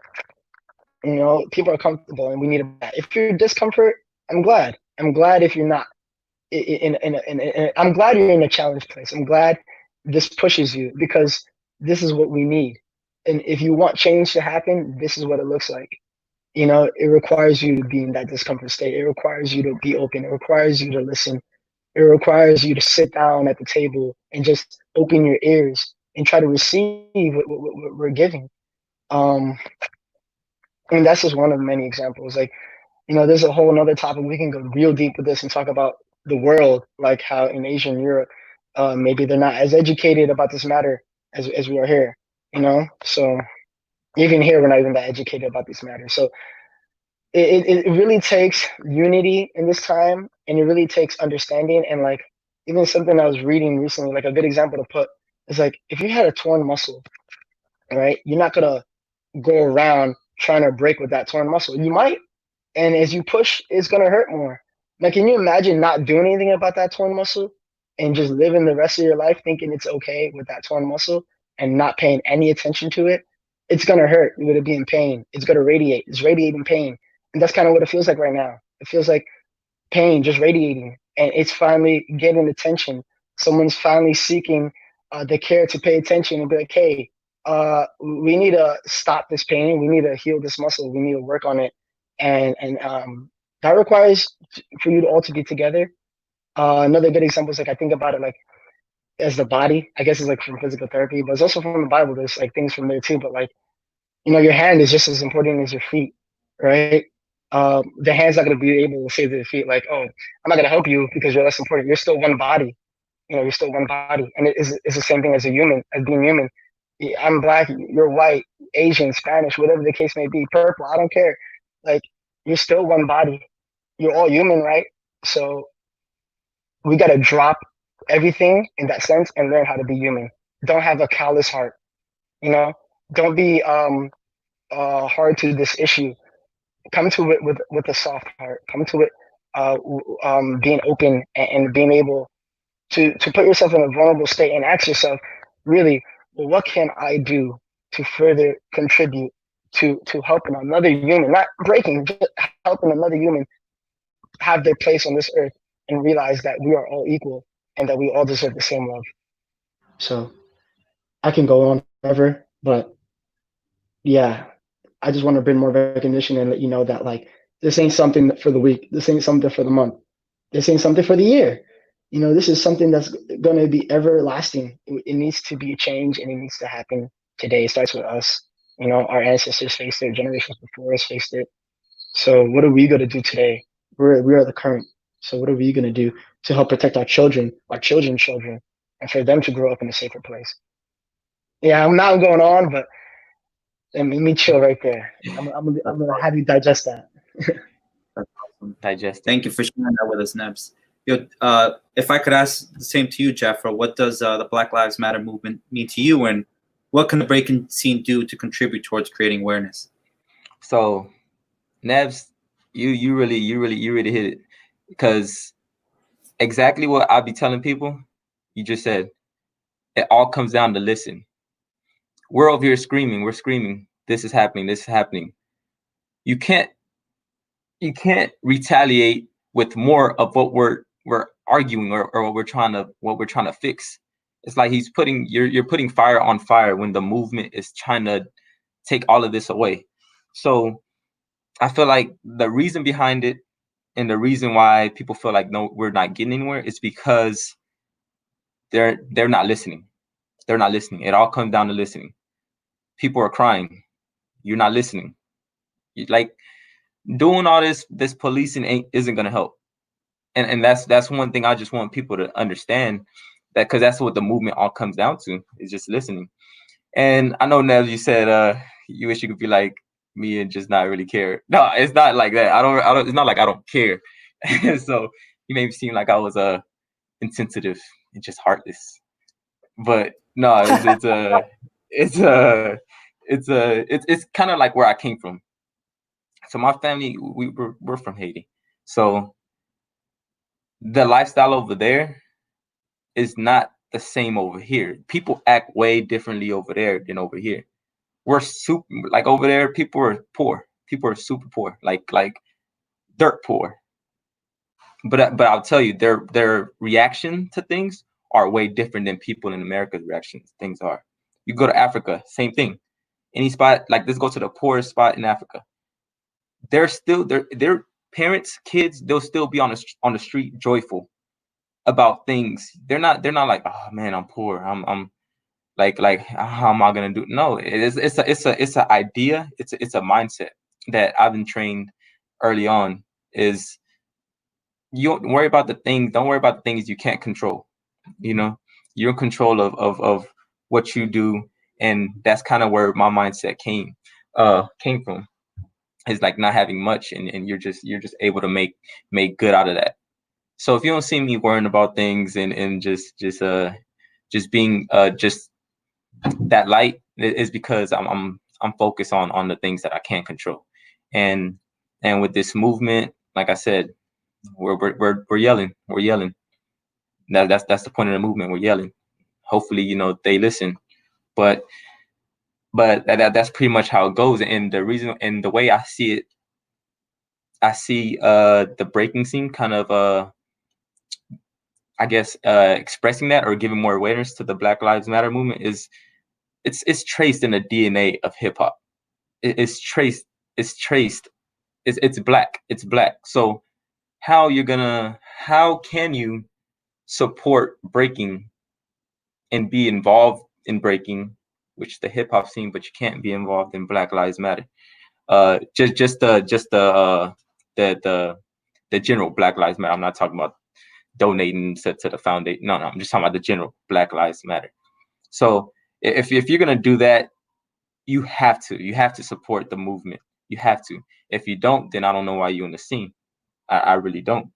You know, people are comfortable and we need that. If you're discomfort, I'm glad. I'm glad if you're not. I'm glad you're in a challenge place. I'm glad this pushes you because this is what we need. And if you want change to happen, this is what it looks like. You know, it requires you to be in that discomfort state. It requires you to be open. It requires you to listen. It requires you to sit down at the table and just open your ears and try to receive what we're giving. And that's just one of many examples. Like, you know, there's a whole another topic. We can go real deep with this and talk about the world, like how in Asia and Europe, maybe they're not as educated about this matter as we are here, you know? So even here, we're not even that educated about this matter. So it really takes unity in this time, and it really takes understanding. And like, even something I was reading recently, like a good example to put is like, if you had a torn muscle, right, you're not gonna go around trying to break with that torn muscle. You might, and as you push, it's gonna hurt more. Like, can you imagine not doing anything about that torn muscle and just living the rest of your life thinking it's okay with that torn muscle and not paying any attention to it? It's gonna hurt. You're gonna be in pain. It's gonna radiate. It's radiating pain, and that's kind of what it feels like right now. It feels like pain just radiating, and it's finally getting attention. Someone's finally seeking the care to pay attention and be like, hey, we need to stop this pain. We need to heal this muscle. We need to work on it. And that requires for you to all to be together. Another good example is like, I think about it like as the body, I guess it's like from physical therapy, but it's also from the Bible. There's like things from there too. But like, you know, your hand is just as important as your feet, right? The hand's not going to be able to say to the feet like, oh, I'm not going to help you because you're less important. You're still one body. You know, you're still one body. And it's the same thing as a human, as being human. I'm black, you're white, Asian, Spanish, whatever the case may be, purple, I don't care. Like, you're still one body. You're all human, right? So we got to drop everything in that sense and learn how to be human. Don't have a callous heart, you know? Don't be hard to this issue. Come to it with a soft heart. Come to it being open and being able to put yourself in a vulnerable state and ask yourself, really, well, what can I do to further contribute to helping another human, not breaking, just helping another human have their place on this earth and realize that we are all equal and that we all deserve the same love. So I can go on forever, but yeah, I just want to bring more recognition and let you know that like, this ain't something for the week. This ain't something for the month. This ain't something for the year. You know, this is something that's going to be everlasting. It needs to be a change, and it needs to happen today. It starts with us. You know, our ancestors faced it, generations before us faced it. So what are we going to do today? We are the current. So what are we going to do to help protect our children's children, and for them to grow up in a safer place? Yeah, I'm not going on, but let me chill right there. I'm going to have you digest that. That's awesome. Digest. Thank you for sharing that with us, Nebz. Yo, if I could ask the same to you, Jeffro, what does the Black Lives Matter movement mean to you, and what can the breaking scene do to contribute towards creating awareness? So, Nebz, you really hit it, because exactly what I'll be telling people, you just said. It all comes down to listen. We're over here screaming. We're screaming. This is happening. This is happening. You can't retaliate with more of what we're arguing or what we're trying to fix. It's like you're putting fire on fire when the movement is trying to take all of this away. So I feel like the reason behind it and the reason why people feel like, no, we're not getting anywhere, is because they're not listening. They're not listening. It all comes down to listening. people are crying. You're not listening. Like doing all this policing isn't gonna help. And that's one thing I just want people to understand, that because that's what the movement all comes down to, is just listening. And I know, Nebz, you said you wish you could be like me and just not really care. No, it's not like that. I don't. It's not like I don't care. So you made me seem like I was insensitive and just heartless. But no, it's kind of like where I came from. So my family, we're from Haiti. So the lifestyle over there is not the same over here. People act way differently over there than over here. We're super, like over there, people are poor. People are super poor, like dirt poor. But I'll tell you, their reaction to things are way different than people in America's reactions. Things are. You go to Africa, same thing. Any spot, like let's go to the poorest spot in Africa. They're still their parents, kids, they'll still be on the street joyful about things. They're not like, oh man, I'm poor. I'm like how am I gonna do? No, it's an idea. It's a mindset that I've been trained early on. Is you don't worry about the things. Don't worry about the things you can't control. You know, you're in control of what you do, and that's kind of where my mindset came from. Is like not having much, and you're just able to make good out of that. So if you don't see me worrying about things and just being just that light, is because I'm focused on the things that I can't control. And with this movement, like I said, we're yelling. That's the point of the movement. We're yelling. Hopefully, they listen. But that's pretty much how it goes. And the reason and the way I see it, I see the breaking scene kind of I guess expressing that or giving more awareness to the Black Lives Matter movement is it's traced in the DNA of hip hop. It's traced. It's black. It's black. So how can you support breaking and be involved in breaking, which the hip hop scene, but you can't be involved in Black Lives Matter. Just the general Black Lives Matter. I'm not talking about donating to the foundation. No, I'm just talking about the general Black Lives Matter. So if you're gonna do that, you have to support the movement. You have to. If you don't, then I don't know why you're in the scene. I really don't.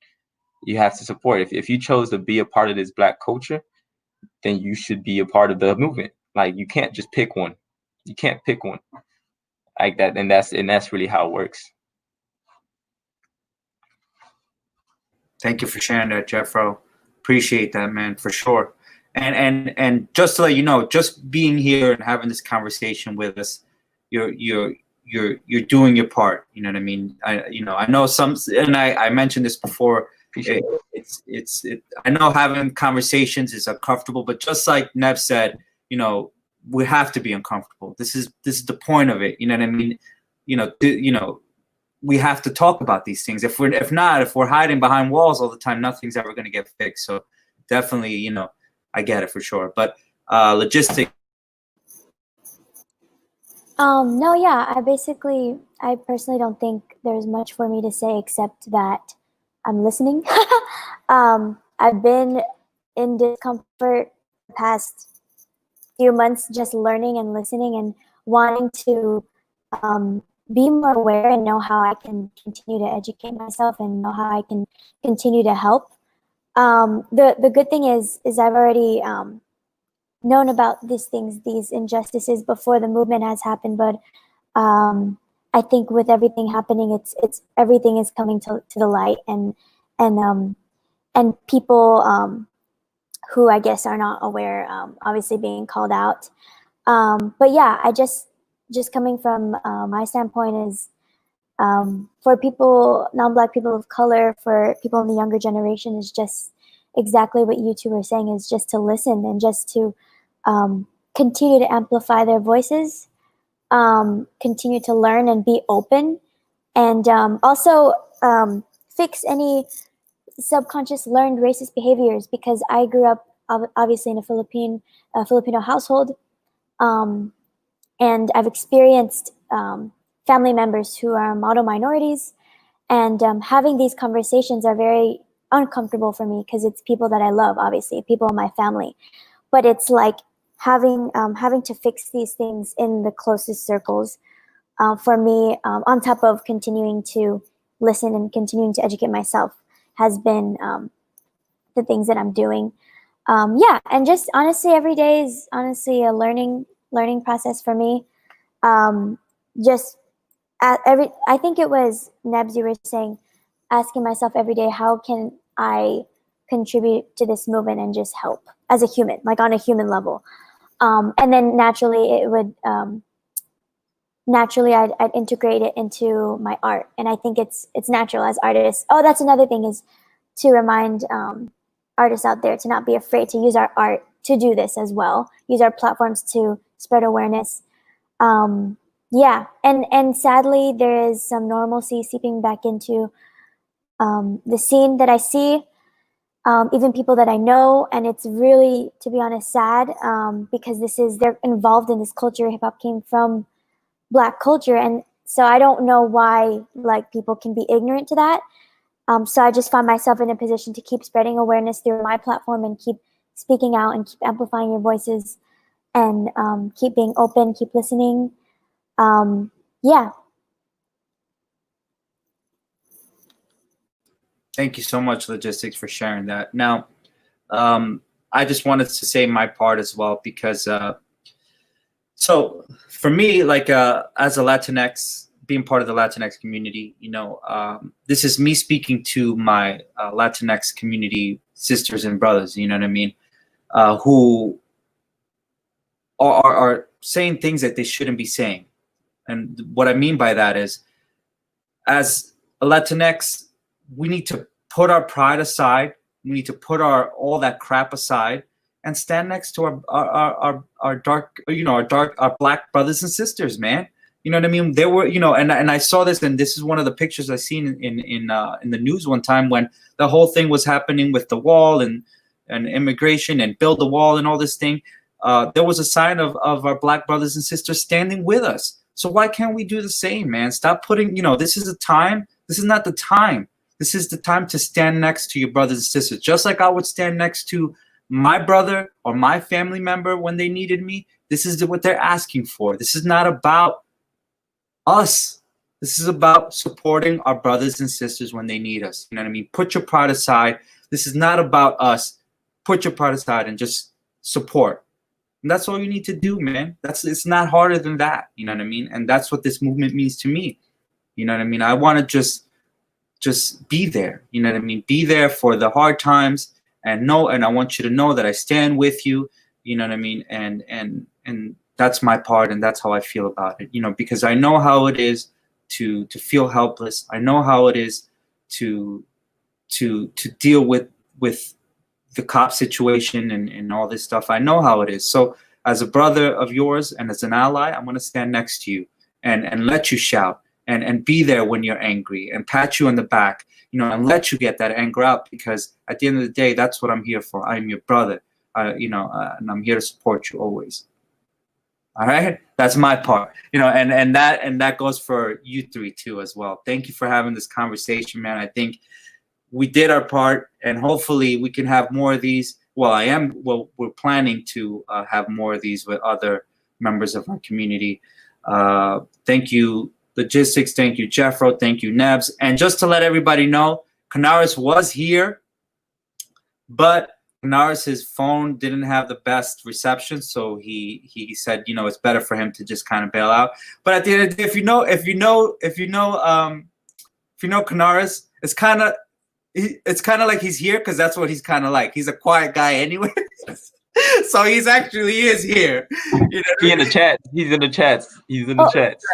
You have to support. If you chose to be a part of this Black culture, then you should be a part of the movement. Like you can't just pick one. You can't pick one like that, and that's really how it works. Thank you for sharing that, Jeffro. Appreciate that, man, for sure. And just to let you know, just being here and having this conversation with us, you're doing your part. You know what I mean? I know some, and I mentioned this before. I know having conversations is uncomfortable, but just like Nebz said, we have to be uncomfortable. This is the point of it. You know what I mean? We have to talk about these things. If we're hiding behind walls all the time, nothing's ever going to get fixed. So definitely, I get it for sure. But Logistx. No, yeah, I personally don't think there's much for me to say except that I'm listening. I've been in discomfort the past few months, just learning and listening and wanting to be more aware and know how I can continue to educate myself and know how I can continue to help. The good thing is I've already known about these things, these injustices before the movement has happened. But I think with everything happening, it's everything is coming to the light, and people who I guess are not aware, obviously being called out. But yeah, I just coming from my standpoint is for people, non-Black people of color, for people in the younger generation, is just exactly what you two were saying, is just to listen and just to continue to amplify their voices, continue to learn and be open, and also fix any subconscious learned racist behaviors, because I grew up obviously in a Filipino household. and I've experienced family members who are model minorities, and having these conversations are very uncomfortable for me because it's people that I love, obviously, people in my family. But it's like having to fix these things in the closest circles for me, on top of continuing to listen and continuing to educate myself, has been the things that I'm doing. Yeah, and just honestly, every day is honestly a learning process for me. Just I think it was Nebz, you were saying, asking myself every day, how can I contribute to this movement and just help as a human, like on a human level. And then naturally it would, I'd integrate it into my art. And I think it's natural as artists. Oh, that's another thing, is to remind artists out there to not be afraid to use our art to do this as well. Use our platforms to spread awareness. Yeah, and sadly, there is some normalcy seeping back into the scene that I see, even people that I know, and it's really, to be honest, sad, because they're involved in this culture. Hip hop came from Black culture, and so I don't know why like people can be ignorant to that. So I just find myself in a position to keep spreading awareness through my platform and keep speaking out and keep amplifying your voices, and keep being open, keep listening. Yeah. Thank you so much, Logistx, for sharing that. Now, I just wanted to say my part as well, because so for me, like as a Latinx, being part of the Latinx community, you know, this is me speaking to my Latinx community sisters and brothers, you know what I mean, who are saying things that they shouldn't be saying. And what I mean by that is, as a Latinx, we need to put our pride aside. We need to put all that crap aside and stand next to our dark, you know, our Black brothers and sisters, man. You know what I mean? There were, you know, and I saw this, and this is one of the pictures I seen in the news one time when the whole thing was happening with the wall and immigration and build the wall and all this thing. There was a sign of our Black brothers and sisters standing with us. So why can't we do the same, man? Stop putting, you know, this is not the time. This is the time to stand next to your brothers and sisters. Just like I would stand next to my brother or my family member when they needed me. This is what they're asking for. This is not about us. This is about supporting our brothers and sisters when they need us. You know what I mean? Put your pride aside. This is not about us. Put your pride aside and just support. And that's all you need to do, man. It's not harder than that. You know what I mean? And that's what this movement means to me. You know what I mean? I want to just be there. You know what I mean? Be there for the hard times, and I want you to know that I stand with you. You know what I mean? And that's my part, and that's how I feel about it. You know, because I know how it is to feel helpless. I know how it is to deal with the cop situation and all this stuff. I know how it is. So as a brother of yours and as an ally, I'm going to stand next to you and let you shout and be there when you're angry and pat you on the back, you know, and let you get that anger out, because at the end of the day, that's what I'm here for. I'm your brother, you know, and I'm here to support you always. All right. That's my part, you know, and that goes for you three too as well. Thank you for having this conversation, man. I think we did our part, and hopefully we can have more of these. Well, we're planning to have more of these with other members of our community. Thank you, Logistx. Thank you, Jeffro. Thank you, Nebz. And just to let everybody know, Canarus was here, but Canarus' phone didn't have the best reception, so he said, you know, it's better for him to just kind of bail out. But at the end of the day, if you know Canarus, it's kind of like he's here because that's what he's kind of like. He's a quiet guy anyway. So he is here. You know, He's in the chat. He's in the chats. He's in the chats.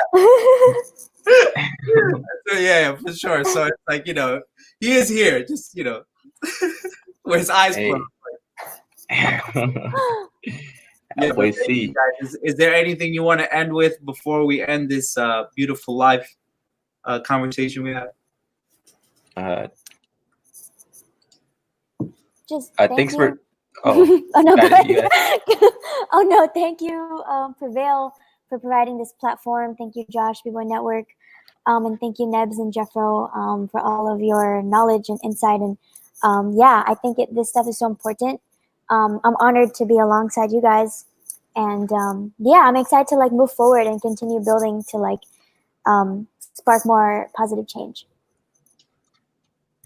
So yeah, for sure. So it's like, you know, he is here, just, you know, with his eyes closed. Yeah, we see. Is there anything you want to end with before we end this beautiful live conversation we had? Just thanks you. for. Oh, oh no, go ahead. oh no, thank you, Prevail, for providing this platform. Thank you, Josh, BBOY Network. And thank you, Nebz and Jeffro, for all of your knowledge and insight. And yeah, I think this stuff is so important. I'm honored to be alongside you guys. And yeah, I'm excited to like move forward and continue building to like spark more positive change.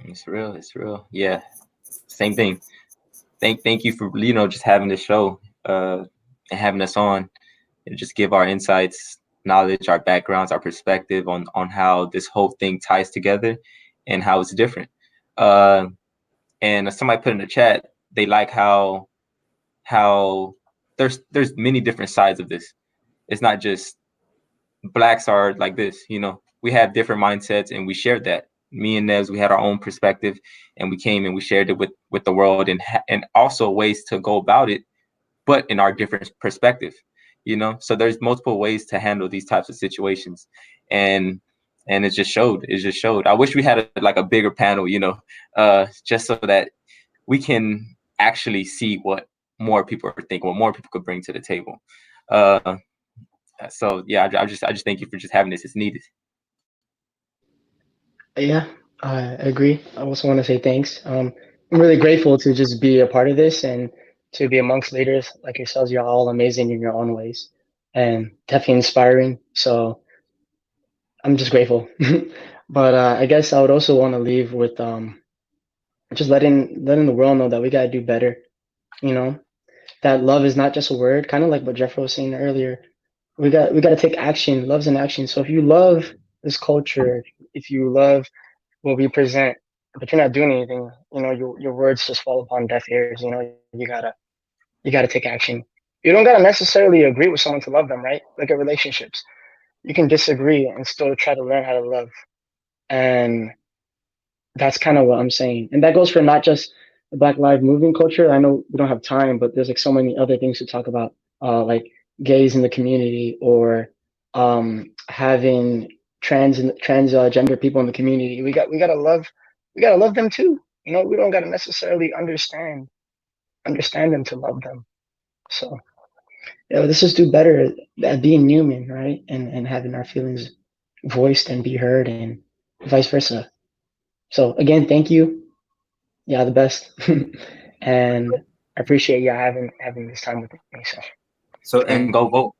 It's real. It's real. Yeah. Same thing. Thank you for, you know, just having this show and having us on and just give our insights, knowledge, our backgrounds, our perspective on how this whole thing ties together and how it's different. And somebody put in the chat, they like how there's many different sides of this. It's not just blacks are like this, you know. We have different mindsets, and we shared that. Me and Nebz, we had our own perspective, and we came and we shared it with the world, and also ways to go about it, but in our different perspective, you know. So there's multiple ways to handle these types of situations, and it just showed. It just showed. I wish we had a bigger panel, you know, just so that we can actually see what more people are thinking, what more people could bring to the table. So yeah, I just thank you for just having this. It's needed. Yeah, I agree. I also want to say thanks. I'm really grateful to just be a part of this and to be amongst leaders like yourselves. You're all amazing in your own ways and definitely inspiring. So I'm just grateful. But I guess I would also want to leave with just letting the world know that we gotta do better. You know, that love is not just a word, kind of like what Jeffro was saying earlier. We got to take action. Love's an action. So if you love this culture, if you love what we present, but you're not doing anything, you know, your words just fall upon deaf ears. You know, you gotta take action. You don't gotta necessarily agree with someone to love them, right? Like at relationships, you can disagree and still try to learn how to love. And that's kind of what I'm saying. And that goes for not just the Black Lives Movement culture. I know we don't have time, but there's like so many other things to talk about, like gays in the community or having transgender people in the community. We gotta love them too. You know, we don't gotta necessarily understand them to love them. So yeah, let's just do better at being human, right? And having our feelings voiced and be heard, and vice versa. So again, thank you. Yeah, the best. And I appreciate you having this time with me. So And go vote.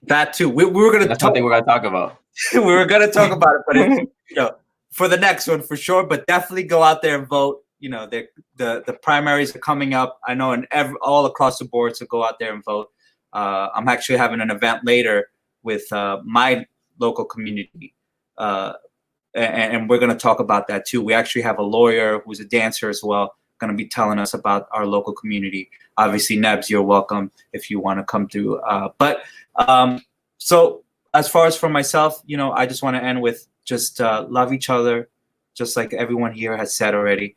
That too. We were gonna. That's something we're gonna talk about. We were gonna talk about it, but it's, you know, for the next one for sure. But definitely go out there and vote. You know, the primaries are coming up. I know, all across the board. So go out there and vote. I'm actually having an event later with my local community, and we're gonna talk about that too. We actually have a lawyer who's a dancer as well, gonna be telling us about our local community. Obviously, Nebz, you're welcome if you want to come through. So as far as for myself, you know, I just want to end with just love each other, just like everyone here has said already,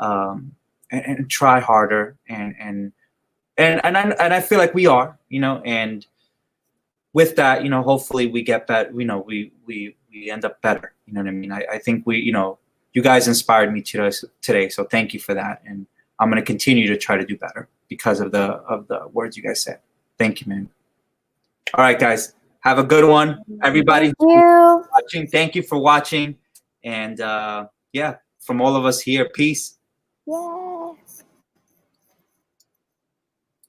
and try harder, and I feel like we are, you know, and with that, you know, hopefully we get better. You know, we end up better. You know what I mean? I think you know, you guys inspired me today, so thank you for that, and I'm gonna continue to try to do better because of the words you guys said. Thank you, man. All right, guys. Have a good one. Everybody watching, thank you for watching. And yeah, from all of us here, peace. Yeah.